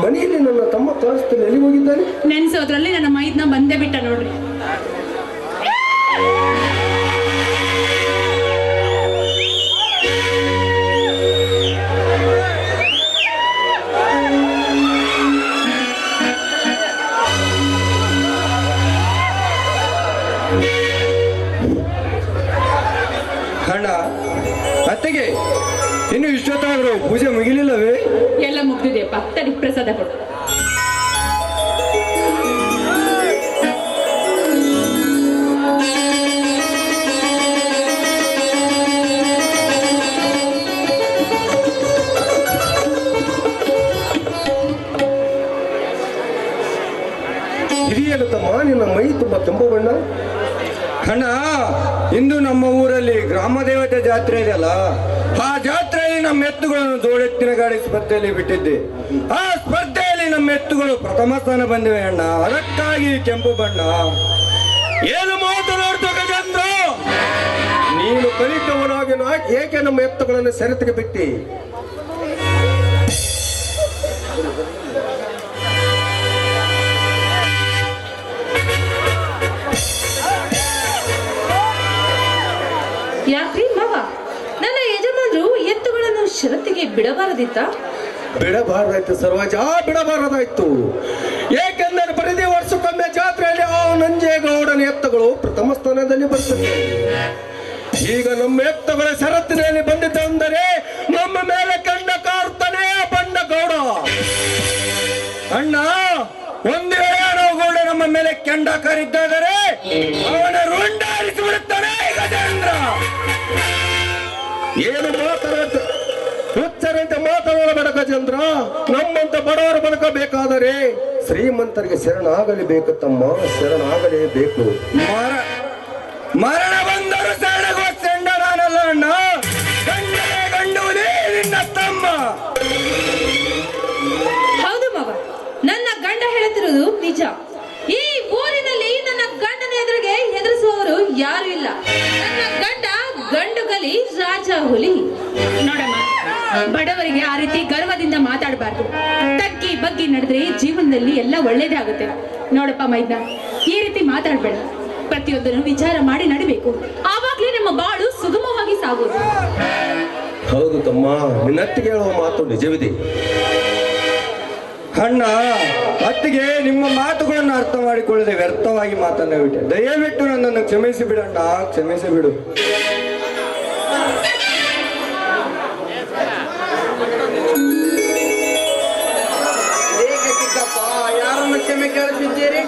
ಮನೆಯಲ್ಲಿ ನನ್ನ ತಮ್ಮ ತೋರಿಸ್ತಾನೆ, ಎಲ್ಲಿ ಹೋಗಿದ್ದಾನೆ? ನೆನ್ಸೋದ್ರಲ್ಲಿ ನನ್ನ ಮೈದ್ನ ಬಂದೇ ಬಿಟ್ಟ ನೋಡ್ರಿ. ಇನ್ನು ಇಷ್ಟೊತ್ತಾದ್ರು ಪೂಜೆ ಮುಗಿಲಿಲ್ಲವೇ? ಎಲ್ಲ ಮುಗ್ದಿದೆಯಪ್ಪ, ತಡಿ ಪ್ರಸಾದ ಕೊಡು. ಹಿರಿಯಲು ತಮ್ಮ, ನಿನ್ನ ಮೈ ತುಂಬಾ ಕೆಂಪು ಬಣ್ಣ. ಅಣ್ಣ, ಇಂದು ನಮ್ಮ ಊರಲ್ಲಿ ಗ್ರಾಮ ದೇವತೆ ಜಾತ್ರೆ ಇದೆಯಲ್ಲ, ಆ ಜಾತ್ರೆಯಲ್ಲಿ ನಮ್ಮ ಎತ್ತುಗಳನ್ನು ಜೋಡೆತ್ತಿನ ಗಾಡಿ ಸ್ಪರ್ಧೆಯಲ್ಲಿ ಬಿಟ್ಟಿದ್ದೆ. ಆ ಸ್ಪರ್ಧೆಯಲ್ಲಿ ನಮ್ಮ ಎತ್ತುಗಳು ಪ್ರಥಮ ಸ್ಥಾನ ಬಂದಿವೆ ಅಣ್ಣ, ಅದಕ್ಕಾಗಿ ಕೆಂಪು ಬಣ್ಣ. ಏನು ಮಾತನಾಡ್ತು ಗಜೇಂದ್ರ? ನೀನು ಕಲಿತವನಾಗಿ ಏಕೆ ನಮ್ಮ ಎತ್ತುಗಳನ್ನು ಸೆರೆತಿಗೆ ಬಿಟ್ಟಿ? ಯಾಕ್ರಿ ಮಾವ, ನನ್ನ ಯಜಮಾನ್ರು ಎತ್ತುಗಳನ್ನು ಷರತ್ತಿಗೆ ಬಿಡಬಾರದಿತ್ತ? ಬಿಡಬಾರ್ದಾಯ್ತು ಸರ್ವಜ, ಬಿಡಬಾರದಾಯ್ತು. ಏಕೆಂದರೆ ಪ್ರತಿ ವರ್ಷಕ್ಕೊಮ್ಮೆ ಜಾತ್ರೆಯಲ್ಲಿ ಆ ನಂಜೇಗೌಡನ ಎತ್ತುಗಳು ಪ್ರಥಮ ಸ್ಥಾನದಲ್ಲಿ ಬರ್ತದೆ. ಈಗ ನಮ್ಮ ಎತ್ತುಗಳ ಷರತ್ತಿನಲ್ಲಿ ಬಂದಿದ್ದಂದರೆ ನಮ್ಮ ಮೇಲೆ ಕಂಡ ಕಾರ್ತನೇ ಬಂಡ ಗೌಡ. ಅಣ್ಣ, ಒಂದು ವೇಳೆ ಗೌಡ ನಮ್ಮ ಮೇಲೆ ಕೆಂಡ ಕಾರಿದ್ದಾದರೆ ಅವನ ರುಂಡಾರಿಸಿ ಬಿಡುತ್ತಾನೆ ಗಜೇಂದ್ರ. ಏನು ಹುಚ್ಚರಂತೆ ಮಾತನಾಡಬೇಡ ಗಜೇಂದ್ರ. ನಮ್ಮಂತ ಬಡವರು ಬದುಕಬೇಕಾದರೆ ಶ್ರೀಮಂತರಿಗೆ ಶರಣಾಗಲೇಬೇಕು ತಮ್ಮ, ಶರಣಾಗಲೇಬೇಕು. ಮರಣ ಬಂದರೂ ಶರಣಗುವ ಚೆಂಡ ನಾನಲ್ಲ ಅಣ್ಣ, ಗಂಡನೇ ಗಂಡುವುದೇ ನಿನ್ನ ತಮ್ಮ. ಹೌದು ಮಾವ, ನನ್ನ ಗಂಡ ಹೇಳುತ್ತಿರುವುದು ನಿಜ. ಈ ಊರಿನಲ್ಲಿ ನನ್ನ ಗಂಡನ ಎದುರಿಗೆ ಹೆದರಿಸುವವರು ಯಾರು ಇಲ್ಲ. ನನ್ನ ಗಂಡ ಗಂಡು ಗಲಿ ರಾಜ ಹುಲಿ. ನೋಡಮ್ಮ, ಬಡವರಿಗೆ ಆ ರೀತಿ ಗರ್ವದಿಂದ ಮಾತಾಡಬಾರ್ದು. ತಗ್ಗಿ ಬಗ್ಗಿ ನಡೆದ್ರೆ ಜೀವನದಲ್ಲಿ ಎಲ್ಲ ಒಳ್ಳೇದೇ ಆಗುತ್ತೆ. ನೋಡಪ್ಪ ಮೈದ, ಈ ರೀತಿ ಮಾತಾಡಬೇಡ. ಪ್ರತಿಯೊಂದನ್ನು ವಿಚಾರ ಮಾಡಿ ನಡಿಬೇಕು, ಆವಾಗ್ಲೇ ನಮ್ಮ ಬಾಳು ಸುಗಮವಾಗಿ ಸಾಗೋದು. ಹೌದು ತಮ್ಮ, ನಿನ್ನತ್ತಿಗೆ ಹೇಳುವ ಮಾತು ನಿಜವಿದೆ. ಅಣ್ಣ, ಅತ್ತಿಗೆ ನಿಮ್ಮ ಮಾತುಗಳನ್ನು ಅರ್ಥ ಮಾಡಿಕೊಳ್ಳದೆ ವ್ಯರ್ಥವಾಗಿ ಮಾತನಾಡಿಬಿಟ್ಟೆ. ದಯವಿಟ್ಟು ನನ್ನನ್ನು ಕ್ಷಮಿಸಿ ಬಿಡಣ್ಣ, ಕ್ಷಮಿಸಿ ಬಿಡು. ಯಾರನ್ನು ಕ್ಷಮೆ ಕೇಳುತ್ತಿದ್ದೀರಿ?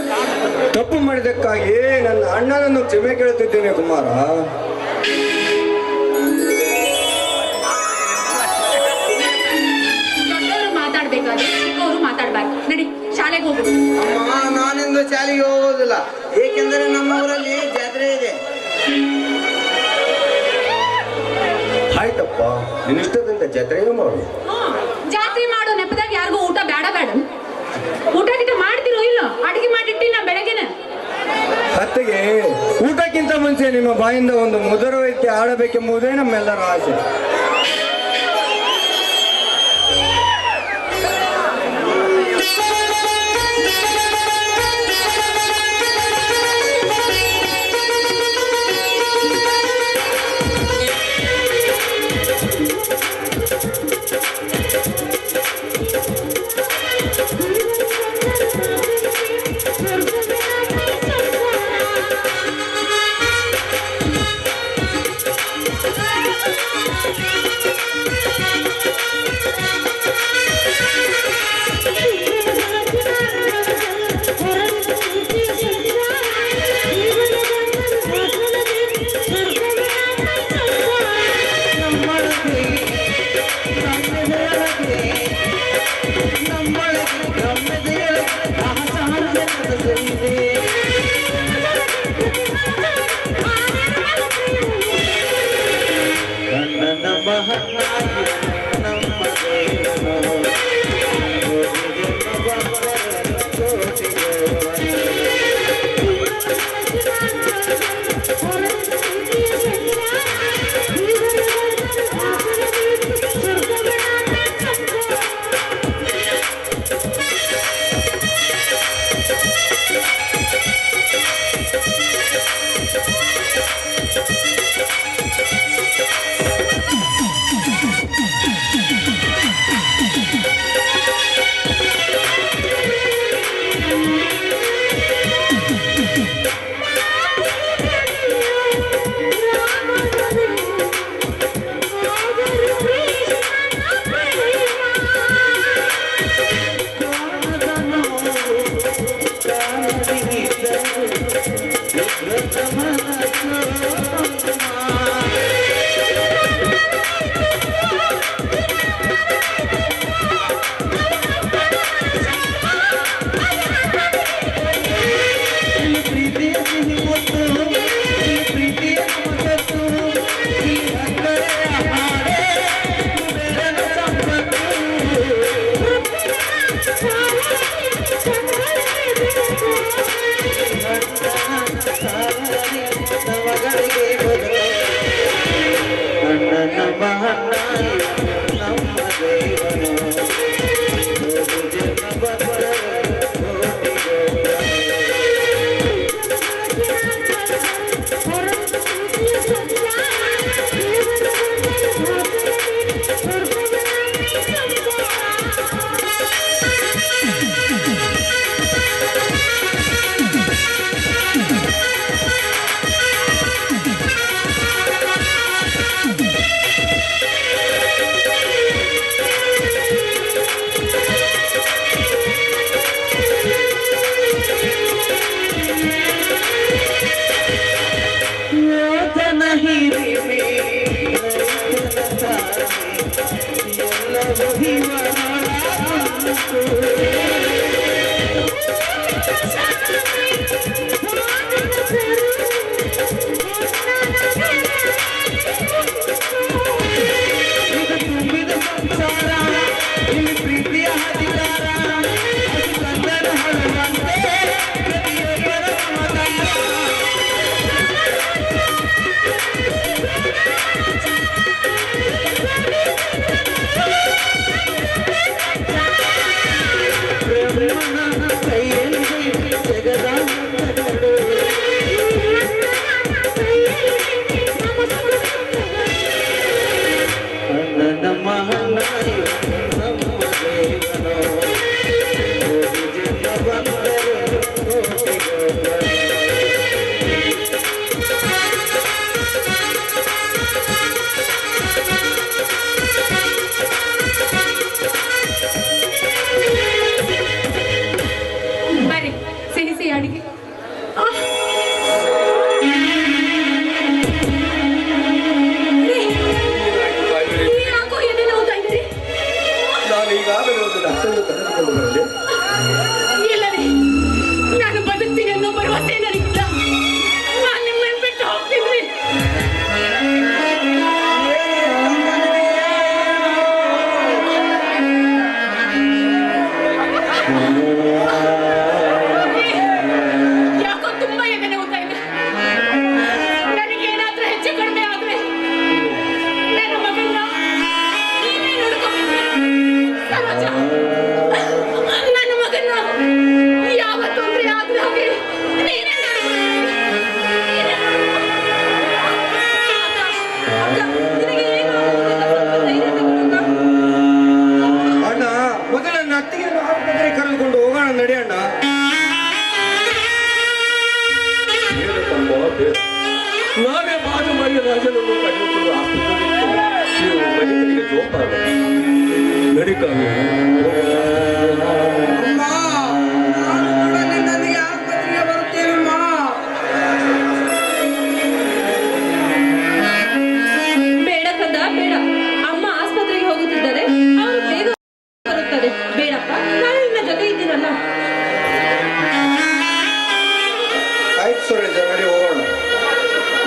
ತಪ್ಪು ಮಾಡಿದ್ದಕ್ಕಾಗಿ ನನ್ನ ಅಣ್ಣನನ್ನು ಕ್ಷಮೆ ಕೇಳುತ್ತಿದ್ದೇನೆ ಕುಮಾರ. ದೊಡ್ಡವರು ಮಾತಾಡ್ಬೇಕಾದ್ರೆ ಚಿಕ್ಕವರು ಮಾತಾಡ್ಬಾರ್ದು. ನಡಿ, ಶಾಲೆಗೆ ಹೋಗು. ಅಮ್ಮ, ನಾನಿಂದು ಶಾಲೆಗೆ ಹೋಗೋದಿಲ್ಲ, ಏಕೆಂದರೆ ನಮ್ಮ ಊರಲ್ಲಿ ಜಾತ್ರೆ ಇದೆ. ಆಯ್ತಪ್ಪ, ನಿನ್ನಿಷ್ಟದಂತೆ ಜಾತ್ರೆಯೇ ಮಾಡು. ಜಾತ್ರೆ ಮಾಡೋ ನೆಪದಾಗ ಯಾರಿಗೂ ಊಟ ಬೇಡ ಬೇಡ. ಊಟ ಗಿಟ ಮಾಡ್ತಿರೋ ಇಲ್ಲ? ಅಡಿಗೆ ಮಾಡಿಟ್ಟಿ ನಾ ಬೆಳಗ್ಗೆನ. ಅತ್ತಿಗೆ, ಊಟಕ್ಕಿಂತ ಮುಂಚೆ ನಿಮ್ಮ ಬಾಯಿಂದ ಒಂದು ಮಧುರ ವ್ಯಕ್ತಿ ಆಡಬೇಕೆಂಬುದೇ ನಮ್ಮೆಲ್ಲರ ಆಸೆ. ಬರ್ರಿ ಸಿಹಿ ಸಿಹಿ ಅಡಿಗೆ. ಯಾಕೋ ಎದೆ ನೋವ್ತಾ ಇದ್ರಿ? ನಾನು ಈಗಾಗಲೇ ಒಂದು ಡಾಕ್ಟರ್ನ ಕರೆದುಕೊಂಡು ಬರಲಿ. ಇಲ್ಲವೇ ನಾನು ಬದುಕ್ತೀನಿ ಅನ್ನೋ ಭರವಸೆ ನನಗಿಲ್ಲ. ನಾನು ನಿಮ್ಮನ್ನು ಬಿಟ್ಟು ಹೋಗ್ತೀನಿ. ಯಾಕೋ ತುಂಬಾ ಎದೆ ನೋವ್ತಾ ಇದೆ. ನನಗೇನಾದ್ರೂ ಹೆಚ್ಚು ಕಡಿಮೆ ಆದ್ರೆ ನನ್ನ ಮಗನ್ನ ನೀವೇ ನೋಡ್ಕೊಬೇಕು. ಸರೋಜ, ನನ್ನ ಮಗನ್ನ ಯಾವ ತೊಂದರೆ ಆದ್ರೆ ಹಾಗೆ ನೀನೇ ನೋಡ್ಕೊಬೇಕು. ಅಕ್ಕ, ನಿನಗೆ ಏನು ಆಗುವುದಿಲ್ಲ, ಸ್ವಲ್ಪ ಧೈರ್ಯ ತಗೊಳ್ಳೋಣ. ಅಣ್ಣ, ಮೊದಲ ಅತ್ತಿಗೆ ಆಸ್ಪತ್ರೆಗೆ ಕರೆದುಕೊಂಡು ಹೋಗೋಣ ನಡಿ ಅಣ್ಣ. ನಾವೇ ಬಾಜು ಮರಿ ರಾಜನನ್ನು ಕರೆದುಕೊಂಡು ಆಸ್ಪತ್ರೆಗೆ ನೀವು ಮನೆಗಳಿಗೆ ಜೋಪಾನ ನಡಿಕಾವೆ. ಅಮ್ಮ, ನಾನು ಕೂಡ ನಿನ್ನೊಂದಿಗೆ ಆಸ್ಪತ್ರೆಗೆ ಬರುತ್ತೇನಮ್ಮ. ಬೇಡ ಕಂದ, ಬೇಡ. ಅಮ್ಮ ಆಸ್ಪತ್ರೆಗೆ ಹೋಗುತ್ತಿದ್ದಾರೆ, ಅವರು ಬೇಗ ಬರುತ್ತದೆ. ಬೇಡಪ್ಪ, ನಾನು ನಿನ್ನ ಜೊತೆ ಇದ್ದೀನಲ್ಲ. ಆಯ್ತು ಸುರೇಶ, ನಡಿ ಹೋಗೋಣ.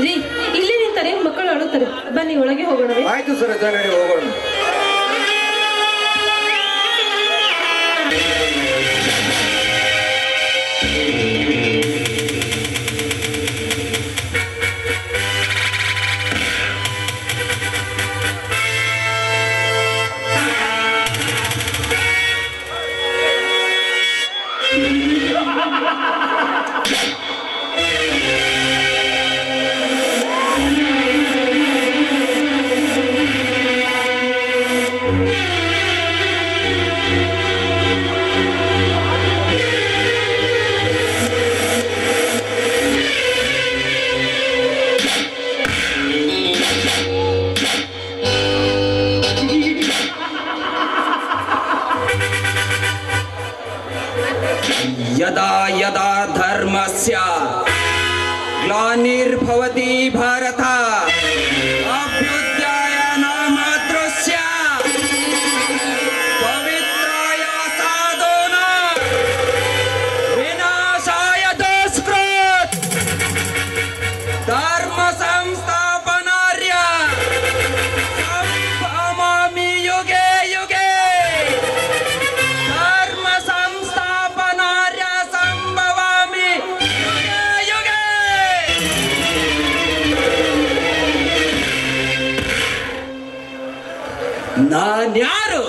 ರೀ, ಇಲ್ಲಿ ನಿಂತರೆ ಮಕ್ಕಳು ಅಳುತ್ತಾರೆ. ಬನ್ನಿ ಒಳಗೆ ಹೋಗೋಣವೇ? ಆಯ್ತು ಸುರೇಶ, ನಡಿ ಹೋಗೋಣ. यदा यदा धर्मस्य ग्लानिर्भवति भारत अभ्युदयनामदृश्य पवित्राय साधूनां विनाशाय दुष्कृत् धर्म संस्थापनार्य संभवामि युगे युगे धर्म संस्थापनार्य संभवामि युगे युगे. ನಾನ್ಯಾರು?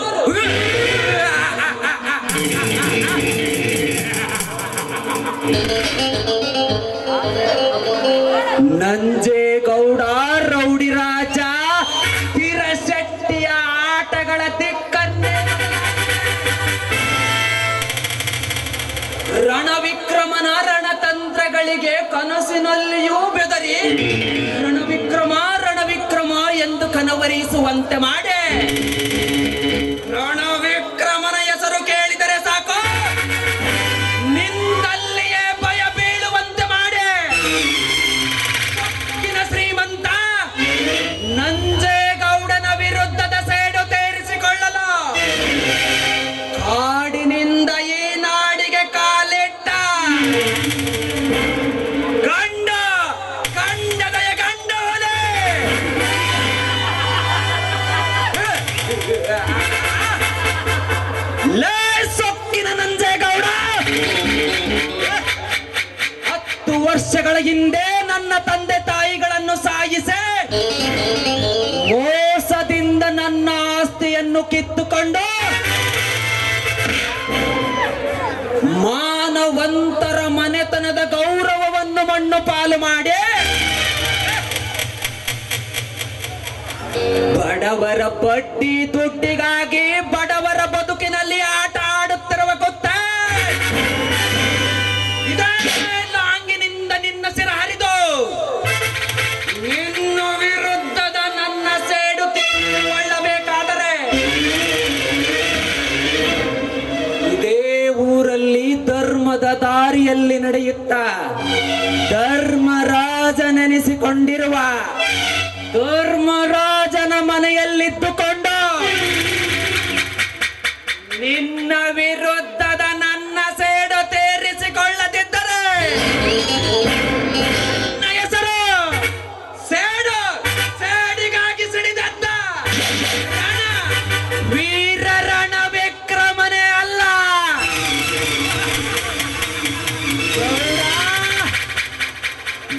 ನಂಜೇಗೌಡ ರೌಡಿ ರಾಜ ತಿರಶೆಟ್ಟಿಯ ಆಟಗಳ ದಿಕ್ಕನ್ನೇ ರಣವಿಕ್ರಮನ ರಣತಂತ್ರಗಳಿಗೆ ಕನಸಿನಲ್ಲಿಯೂ ಬೆದರಿ ರಣವಿಕ್ರಮ ರಣವಿಕ್ರಮ ಎಂದು ಕನವರಿಸುವಂತೆ ಮಾಡೆ ರಣವಿಕ್ರಮನ ಹೆಸರು ಕೇಳಿದರೆ ಸಾಕು ನಿಂದಲ್ಲಿಯೇ ಭಯ ಬೀಳುವಂತೆ ಮಾಡೆ ಶ್ರೀಮಂತ ನಂಜೇಗೌಡನ ವಿರುದ್ಧದ ಸೇಡು ತೀರಿಸಿಕೊಳ್ಳಲು ಕಾಡ 10 ವರ್ಷಗಳ ಹಿಂದೆ ನನ್ನ ತಂದೆ ತಾಯಿಗಳನ್ನು ಸಾಗಿಸಿ ಮೋಸದಿಂದ ನನ್ನ ಆಸ್ತಿಯನ್ನು ಕಿತ್ತುಕೊಂಡು ಮಾನವಂತರ ಮನೆತನದ ಗೌರವವನ್ನು ಮಣ್ಣು ಪಾಲು ಮಾಡಿ ಬಡವರ ಬಡ್ಡಿ ದುಡ್ಡಿಗಾಗಿ ಬಡವರ ಬದುಕಿನಲ್ಲಿ ಆಟ ಆಡುತ್ತಿರುವ ಗೊತ್ತಾ? ಇದೇ ಲಾಂಗಿನಿಂದ ನಿನ್ನ ಸಿರ ಹರಿದು ನಿನ್ನ ವಿರುದ್ಧದ ನನ್ನ ಸೇಡು ತೀರಿಸಿಕೊಳ್ಳಬೇಕಾದರೆ ಇದೇ ಊರಲ್ಲಿ ಧರ್ಮದ ದಾರಿಯಲ್ಲಿ ನಡೆಯುತ್ತಾ ಧರ್ಮರಾಜನೆನಿಸಿಕೊಂಡಿರುವ ಧರ್ಮರಾಜನ ಮನೆಯಲ್ಲಿದ್ದುಕೊಂಡು ನಿನ್ನ ವಿರುದ್ಧದ ನನ್ನ ಸೇಡು ತೀರಿಸಿಕೊಳ್ಳದಿದ್ದರೆ ನನ್ನ ಹೆಸರು ಸೇಡಿಗಾಗಿ ಸಿಡಿದದ್ದ ವೀರರಣ ವಿಕ್ರಮನೇ ಅಲ್ಲ.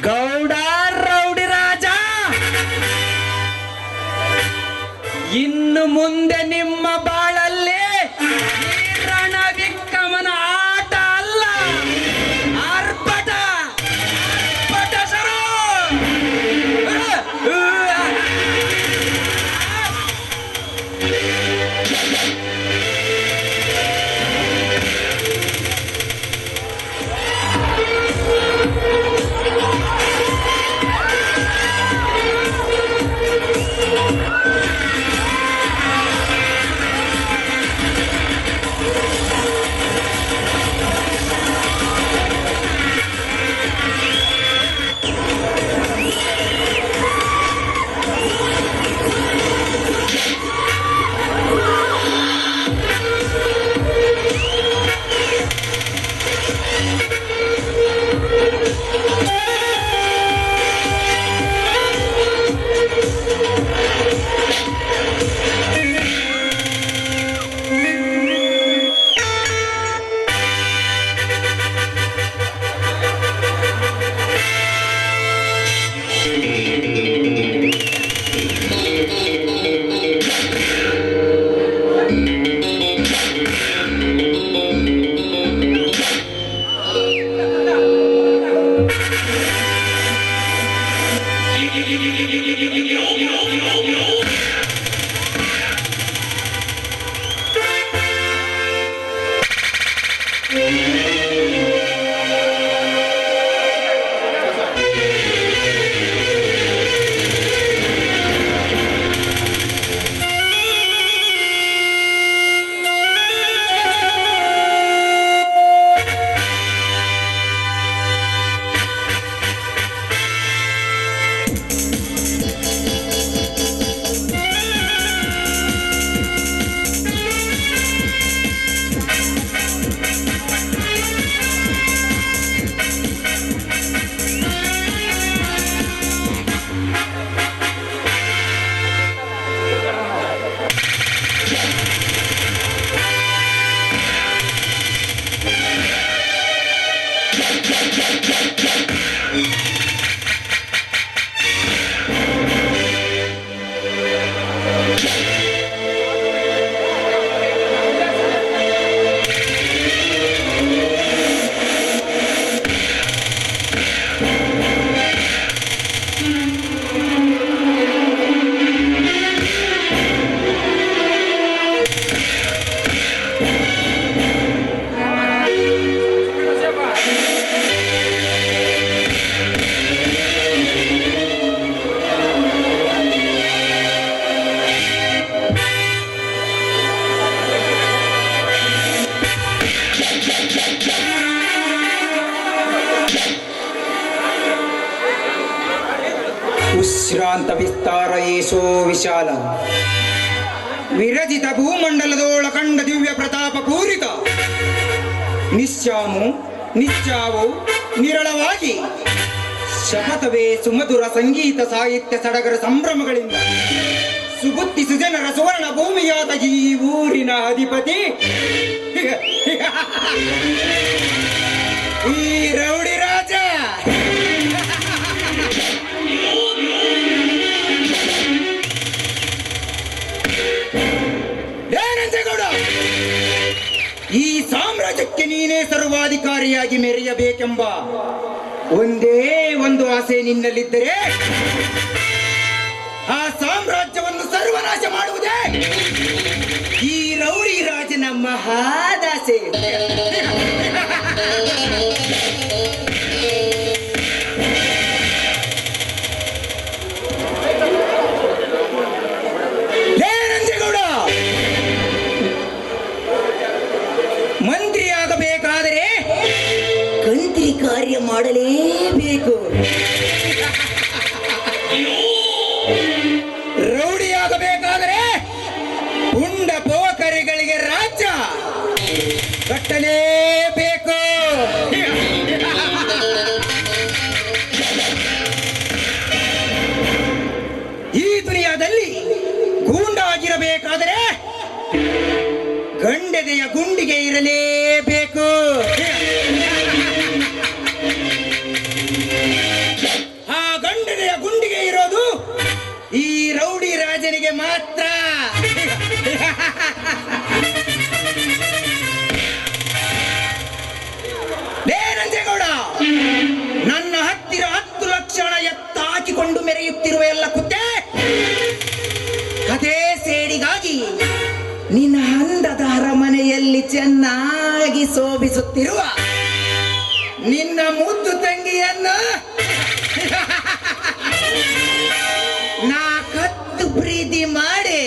ಗೌಡ ರೌಡಿ ರಾಜ, ಇನ್ನು ಮುಂದೆ ನಿಮ್ಮ ಬಾಳಲ್ಲಿ ವೀರಣ ವಿಕ್ರಮನ ಆಟ ಅಲ್ಲ, ಆರ್ಭಟ ಶುರು. ಉಶ್ರಾಂತ ವಿಸ್ತಾರ ಏಸೋ ವಿಶಾಲ ವಿರಜಿತ ಭೂಮಂಡಲದೋಳ ಕಂಡ ದಿವ್ಯ ಪ್ರತಾಪ ಪೂರಿತ ನಿಶ್ಚಾಮು ನಿಶ್ಚಾವು ನಿರಳವಾಗಿ ಶಪಥವೇ ಸುಮಧುರ ಸಂಗೀತ ಸಾಹಿತ್ಯ ಸಡಗರ ಸಂಭ್ರಮಗಳಿಂದ ಸುಬುದ್ಧಿ ಸುಜನರ ಸುವರ್ಣ ಭೂಮಿಯಾದ ಈ ಊರಿನ ಅಧಿಪತಿ ಸಾಮ್ರಾಜ್ಯಕ್ಕೆ ನೀನೇ ಸರ್ವಾಧಿಕಾರಿಯಾಗಿ ಮೆರೆಯಬೇಕೆಂಬ ಒಂದೇ ಒಂದು ಆಸೆ ನಿನ್ನಲ್ಲಿದ್ದರೆ ಆ ಸಾಮ್ರಾಜ್ಯವನ್ನು ಸರ್ವನಾಶ ಮಾಡುವುದೇ ಈ ರೌಡಿ ರಾಜನ ಮಹಾದಾಸೆ. ರಂಜೇಗೌಡ, ಮಂತ್ರಿಯಾಗಬೇಕಾದರೆ ಕಂತ್ರಿ ಕಾರ್ಯ ಮಾಡಲೇಬೇಕು. ರೌಡಿಯಾಗಬೇಕಾದರೆ ಪುಂಡ ಪೋಖರಿಗಳಿಗೆ ರಾಜ್ಯ ಕಟ್ಟಲೇಬೇಕು. ಈ ದುನಿಯಾದಲ್ಲಿ ಗೂಂಡ ಆಗಿರಬೇಕಾದರೆ ಗಂಡೆದೆಯ ಗುಂಡಿಗೆ ಇರಲೇಬೇಕು. ಆ ಗಂಡೆದೆಯ ಗುಂಡಿಗೆ ಇರೋದು ಈ ರೌಡಿ ರಾಜನಿಗೆ ಮಾತ್ರ. ರಂಜೇಗೌಡ, ನನ್ನ ಹತ್ತಿರ 10 ಲಕ್ಷಣ ಎತ್ತಾಕಿಕೊಂಡು ಮೆರೆಯುತ್ತಿರುವ ಎಲ್ಲ ಕುತ್ತೆ ಅದೇ ಸೇಡಿಗಾಗಿ ನಿನ್ನ ಅಂದದ ಅರಮನೆಯಲ್ಲಿ ಚೆನ್ನಾಗಿ ಶೋಭಿಸುತ್ತಿರುವ ನಿನ್ನ ಮುದ್ದು ತಂಗಿಯನ್ನು ನಾ ಕತ್ತು ಪ್ರೀತಿ ಮಾಡಿ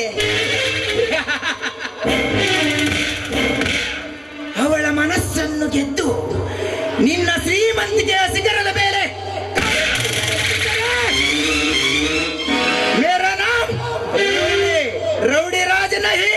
ಅವಳ ಮನಸ್ಸನ್ನು ಗೆದ್ದು ನಿನ್ನ ಶ್ರೀಮಂತಿಕೆಯ ಶಿಖರದ ಮೇಲೆ ಮೇರಾ ನಾಮ್ ರೌಡಿ ರಾಜ ನಹಿ.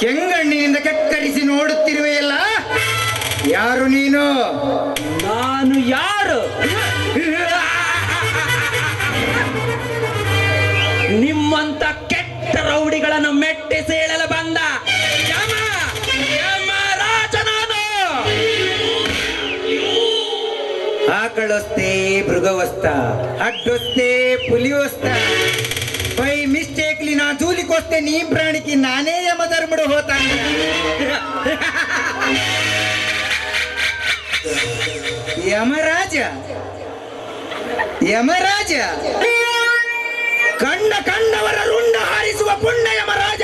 ಕೆಂಗಣ್ಣಿನಿಂದ ಕೆಕ್ಕರಿಸಿ ನೋಡುತ್ತಿರುವೆಯಲ್ಲ, ಯಾರು ನೀನು? ನಾನು ಯಾರು? ನಿಮ್ಮಂತ ಕೆಟ್ಟ ರೌಡಿಗಳನ್ನು ಮೆಟ್ಟಿಸಿ ಹೇಳಲು ಬಂದ ಯಮರಾಜ ನಾನು. ಆಕಳೊಸ್ತೆ ಮೃಗವಸ್ತ, ಅಡ್ಡೊಸ್ತೆ పులివస్త. బై మిస్టేక్ಲಿ నా జూలికొస్తే నీ ప్రాణికి నానే యమధర్ముడు ಹೋತಾನೆ. ಯಮರಾಜ, ಯಮರಾಜ, ಕಂಡವರ ರುಂಡ ಹಾರಿಸುವ ಪುಣ್ಯ ಯಮರಾಜ.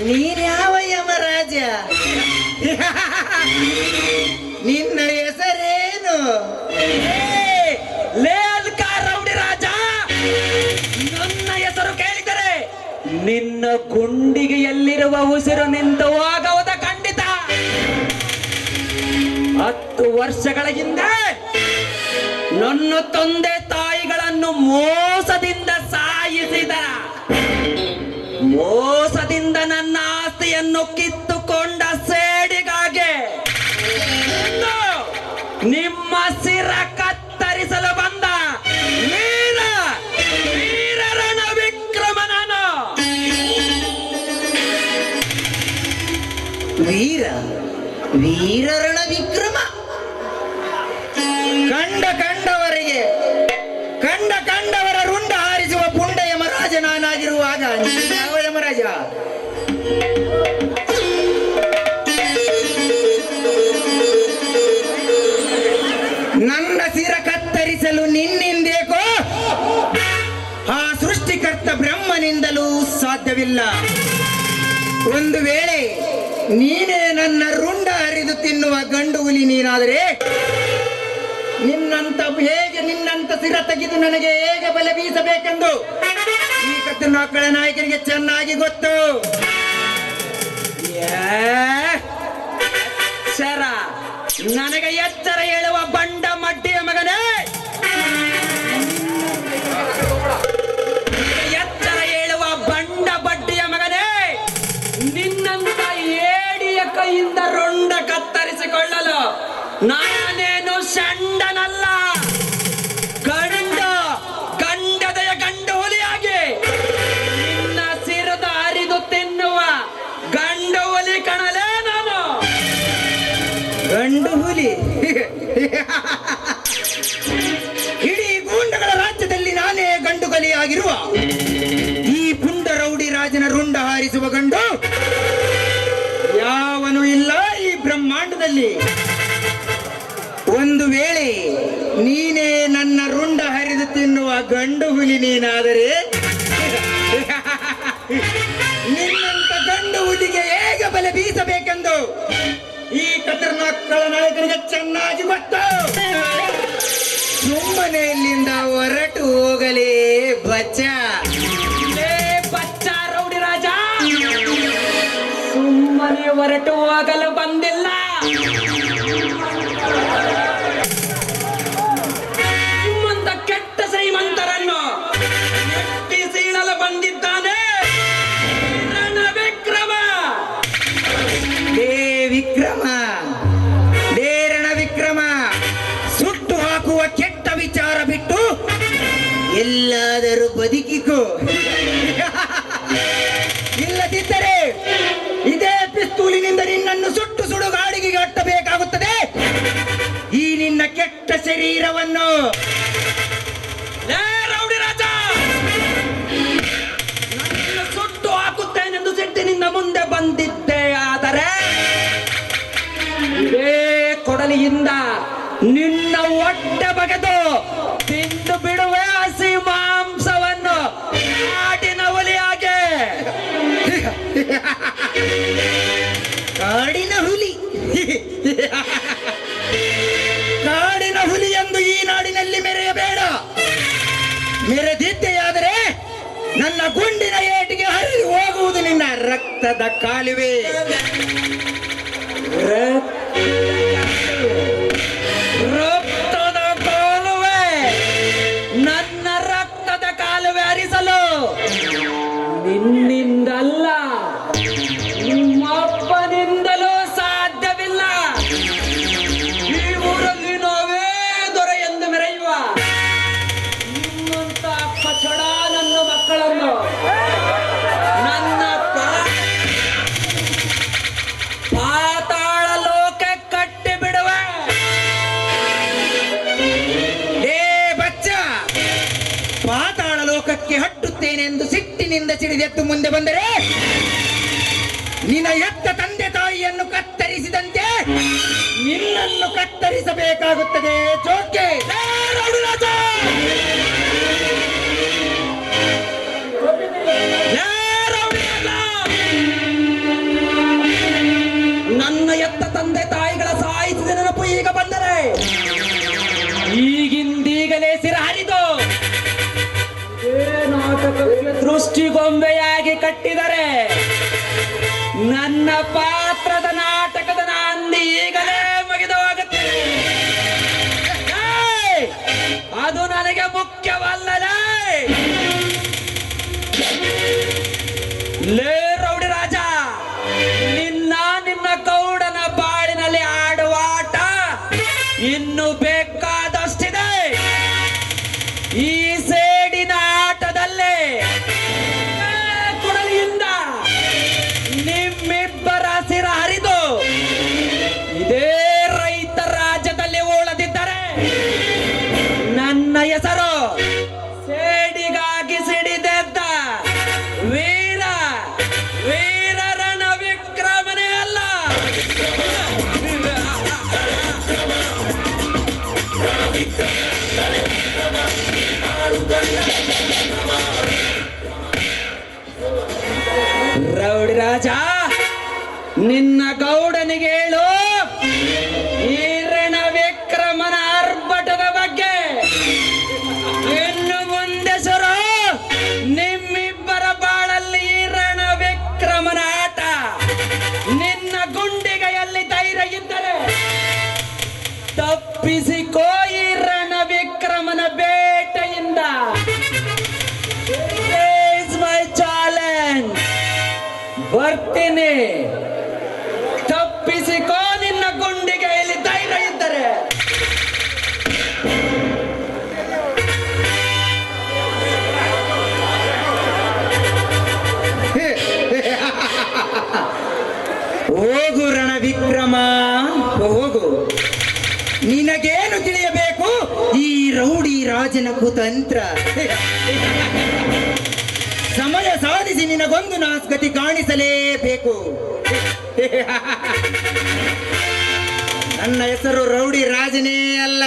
ನೀನ್ಯಾವ ಯಮರಾಜ? ನಿನ್ನ ಹೆಸರೇನು? ರೌಡಿ ರಾಜ, ನನ್ನ ಹೆಸರು ಕೇಳಿದರೆ ನಿನ್ನ ಗುಂಡಿಗೆಯಲ್ಲಿರುವ ಉಸಿರು ನಿಂತು ಹೋಗುವುದ ಖಂಡಿತ. 10 ವರ್ಷಗಳ ಹಿಂದೆ ನನ್ನ ತಂದೆ ತಾಯಿಗಳನ್ನು ಮೋಸದಿಂದ ಸಾಯಿಸಿದ, ಮೋಸದಿಂದ ನನ್ನ ಆಸ್ತಿಯನ್ನು ಕಿತ್ತುಕೊಂಡ ಸೇಡಿಗಾಗಿ ನಿಮ್ಮ ಸಿರ ಕತ್ತರಿಸಲು ಬಂದ ವೀರರಣ ವಿಕ್ರಮ ನಾನು. ವೀರರಣ ವಿಕ್ರಮ. ಕಂಡವರ ರುಂಡ ಹಾರಿಸುವ ಪುಂಡ ಯಮರಾಜ ನಾನಾಗಿರುವಾಗ ಯಾವ ಯಮರಾಜ? ನನ್ನ ಸಿರ ಕತ್ತರಿಸಲು ಮಾಡಲು ನಿನ್ನಿಂದೇಕೋ ಆ ಸೃಷ್ಟಿಕರ್ತ ಬ್ರಹ್ಮನಿಂದಲೂ ಸಾಧ್ಯವಿಲ್ಲ. ಒಂದು ವೇಳೆ ನೀನೇ ನನ್ನ ರುಂಡ ಹರಿದು ತಿನ್ನುವ ಗಂಡು ಹುಲಿ ನೀನಾದರೆ ನಿನ್ನಂತ ಸಿರ ತೆಗೆದು ನನಗೆ ಹೇಗೆ ಬಲೆ ಬೀಸಬೇಕೆಂದು ಈ ಕತ್ತು ಮಕ್ಕಳ ನಾಯಕರಿಗೆ ಚೆನ್ನಾಗಿ ಗೊತ್ತು. ಎಚ್ಚರ, ನನಗೆ ಎಚ್ಚರ ಹೇಳುವ ಬಂಡ ಮಡ್ಡಿಯ ಮಗನೇ, ಎಚ್ಚರ ಹೇಳುವ ಬಂಡ ಬಡ್ಡಿಯ ಮಗನೇ, ನಿನ್ನಂತ ಏಡಿಯ ಕೈಯಿಂದ ರೊಂಡ ಕತ್ತರಿಸಿಕೊಳ್ಳಲು ನಾನೇನು ಷಂಡನಲ್ಲ. ಗಂಡದೆಯ ಗಂಡು ಹುಲಿಯಾಗಿ ನಿನ್ನ ಸಿರದ ಹರಿದು ತಿನ್ನುವ ಗಂಡು ಹುಲಿ ಕಣಲೇ ನಾನು. ಗಂಡು ಹುಲಿ ಇಡೀ ಗೂಂಡಗಳ ರಾಜ್ಯದಲ್ಲಿ ನಾನೇ ಗಂಡು ಗಲಿಯಾಗಿರುವ ಈ ಪುಂಡ ರೌಡಿ ರಾಜನ ರುಂಡ ಹಾರಿಸುವ ಗಂಡು ಯಾವನು ಇಲ್ಲ ಈ ಬ್ರಹ್ಮಾಂಡದಲ್ಲಿ. ಒಂದು ವೇಳೆ ನೀನೇ ನನ್ನ ರುಂಡ ಹರಿದು ತಿನ್ನುವ ಗಂಡು ಹುಲಿ ನೀನಾದರೆ ನಿನ್ನಂತ ಗಂಡು ಹುಲಿಗೆ ಹೇಗೆ ಬಲೆ ಬೀಸಬೇಕೆಂದು ಈ ಕತರ್ನಾಕ್ಕಳ ನಾಯಕನಿಗೆ ಚೆನ್ನಾಗಿ ಗೊತ್ತು. ಸುಮ್ಮನೆ ಇಲ್ಲಿಂದ ಹೊರಟು ಹೋಗಲೇ ಬಚ್ಚ. ಲೇ ಬಚ್ಚ ರೌಡಿ ರಾಜ, ಸುಮ್ಮನೆ ಹೊರಟು ಹೋಗಲು ಬಂದಿಲ್ಲ. ನಿಮ್ಮಂತ ಕೆಟ್ಟ ಶ್ರೀಮಂತರನ್ನು ಎತ್ತಿ ಸೀಳಲು ಬಂದಿದ್ದಾನೆ ರಣವಿಕ್ರಮ. ರಣ ವಿಕ್ರಮ ಸುಟ್ಟು ಹಾಕುವ ಕೆಟ್ಟ ವಿಚಾರ ಬಿಟ್ಟು ಎಲ್ಲಾದರೂ ಬದುಕಿಕೋ. ಇಲ್ಲದಿದ್ದರೆ ಇದೇ ಪಿಸ್ತೂಲಿನಿಂದ ನಿನ್ನನ್ನು ಸುಟ್ಟು ಸುಡುಗಾಡಿಗೆ ಕಟ್ಟಬೇಕಾಗುತ್ತದೆ ಈ ನಿನ್ನ ಕೆಟ್ಟ ಶರೀರವನ್ನು. ಲೇ ರೌಡಿ ರಾಜ, ನನ್ನನ್ನು ಸುಟ್ಟು ಹಾಕುತ್ತೇನೆಂದು ಸಿಟ್ಟಿನಿಂದ ಮುಂದೆ ಬಂದಿದ್ದೆ. ಆದರೆ ಇದೇ ಕೊಡಲಿಯಿಂದ ನಿನ್ನ ಹೊಟ್ಟೆ ಬಗೆದು ತಿಂದು ಬಿಡುವೆ ಹಸಿ ಮಾಂಸವನ್ನು ಆಟಿನ ಹುಲಿಯಾಗೆ. ಕಾಡಿನ ಹುಲಿ ಕಾಡಿನ ಹುಲಿ ಎಂದು ಈ ನಾಡಿನಲ್ಲಿ ಮೆರೆಯಬೇಡ. ಮೆರೆದಿದ್ದೆಯಾದರೆ ನನ್ನ ಗುಂಡಿನ ಏಟಿಗೆ ಹರಿದು ಹೋಗುವುದು ನಿನ್ನ ರಕ್ತದ ಕಾಲುವೆ. ರಕ್ತದ ಕಾಲುವೆ, ನನ್ನ ರಕ್ತದ ಕಾಲುವೆ ಹರಿಸಲು ನಿನ್ನಿಂದಲ್ಲ, ನಿಮ್ಮಪ್ಪನಿಂದಲೂ ಸಾಧ್ಯವಿಲ್ಲ. ಈ ಊರಲ್ಲಿ ನಾವೇ ದೊರೆ ಎಂದು ಮೆರೆಯುವ ನಿಮ್ಮಂತ ಕಚಡ ನನ್ನ ಮಕ್ಕಳನ್ನು ನನ್ನ ಪಾತಾಳ ಲೋಕ ಕಟ್ಟಿ ಬಿಡುವೆ. ಏ ಬಚ್ಚ, ಪಾತಾಳ ಲೋಕಕ್ಕೆ ಹಟ್ಟುತ್ತೇನೆಂದು ಸಿಟ್ಟಿನಿಂದ ಸಿಡಿದೆದ್ದು ಮುಂದೆ ಬಂದರೆ ನಿನ್ನ ಎತ್ತ ತಂದೆ ತಾಯಿಯನ್ನು ಕತ್ತರಿಸಿದಂತೆ ನಿನ್ನನ್ನು ಕತ್ತರಿಸಬೇಕಾಗುತ್ತದೆ. ಜೋಕೆ ನನ್ನ ಎತ್ತ ತಂದೆ ತಾಯಿಗಳ ಸಾಯಿಸಿದ ನೆನಪು ಈಗ ಬಂದರೆ ಈಗಿಂದೀಗಲೇ ಸಿರ ಹರಿದು ನಾಟಕಕ್ಕೆ ದೃಷ್ಟಿಗೊಂಬೆಯಾಗಿ ಕಟ್ಟಿದರೆ ನನ್ನ ಪಾತ್ರದ ನಾಟಕದ ನಾಂದಿ ಈಗಲೇ ಮುಗಿದು ಹೋಗುತ್ತೆ. ಅದು ನನಗೆ ಮುಖ್ಯವಲ್ಲಲೇ. ಲೇ ರೌಡಿ ರಾಜ, ನಿನ್ನ ಗೌಡನ ಬಾಳಿನಲ್ಲಿ ಆಡುವ ಆಟ ಇನ್ನು ಬೇಕಾದಷ್ಟಿದೆ. ಈ ಸೇಡಿನ ಆಟದಲ್ಲೇ ಕೊಡಲಿಯಿಂದ ನಿಮ್ಮಿಬ್ಬರ ಸಿರ ಹರಿದು ಇದೇ ರೈತ ರಾಜ್ಯದಲ್ಲಿ ಉಳಿದಿದ್ದರೆ ನನ್ನ ಹೆಸರು ಸೇಡಿಗಾಗಿ ಸಿಡಿದೆದ್ದ ವೀರ ರಣವಿಕ್ರಮನೇ ಅಲ್ಲ. ರೌಡಿ ರಾಜ, ನಿನ್ನ ಗೌಡನಿಗೆ ಹೇಳು ಈ ರಣ ವಿಕ್ರಮನ ಆರ್ಭಟದ ಬಗ್ಗೆ. ಇನ್ನು ಮುಂದೆ ಸರು ನಿಮ್ಮಿಬ್ಬರ ಬಾಳಲ್ಲಿ ಈ ರಣ ವಿಕ್ರಮನ ಆಟ. ನಿನ್ನ ಗುಂಡಿಗೆಯಲ್ಲಿ ಧೈರ್ಯ ಇದ್ದರೆ ತಪ್ಪಿಸಿಕೋ ಈ ರಣ ವಿಕ್ರಮನ ಬೇಟೆಯಿಂದ. My challenge. ಬರ್ತೀನಿ, ತಪ್ಪಿಸಿಕೋ ನಿನ್ನ ಗುಂಡಿಗೆಯಲ್ಲಿ ಧೈರ್ಯ ಇದ್ದರೆ. ಹೋಗು ರಣ ವಿಕ್ರಮ, ಹೋಗು. ನಿನಗೇನು ತಿಳಿಯಬೇಕು ಈ ರೌಡಿ ರಾಜನ ಕುತಂತ್ರ? ಸಮಯ ಸಾಧಿಸಿ ನಿನಗೊಂದು ನಾಸ್ಗತಿ ಕಾಣಿಸಲೇಬೇಕು. ನನ್ನ ಹೆಸರು ರೌಡಿ ರಾಜನೇ ಅಲ್ಲ.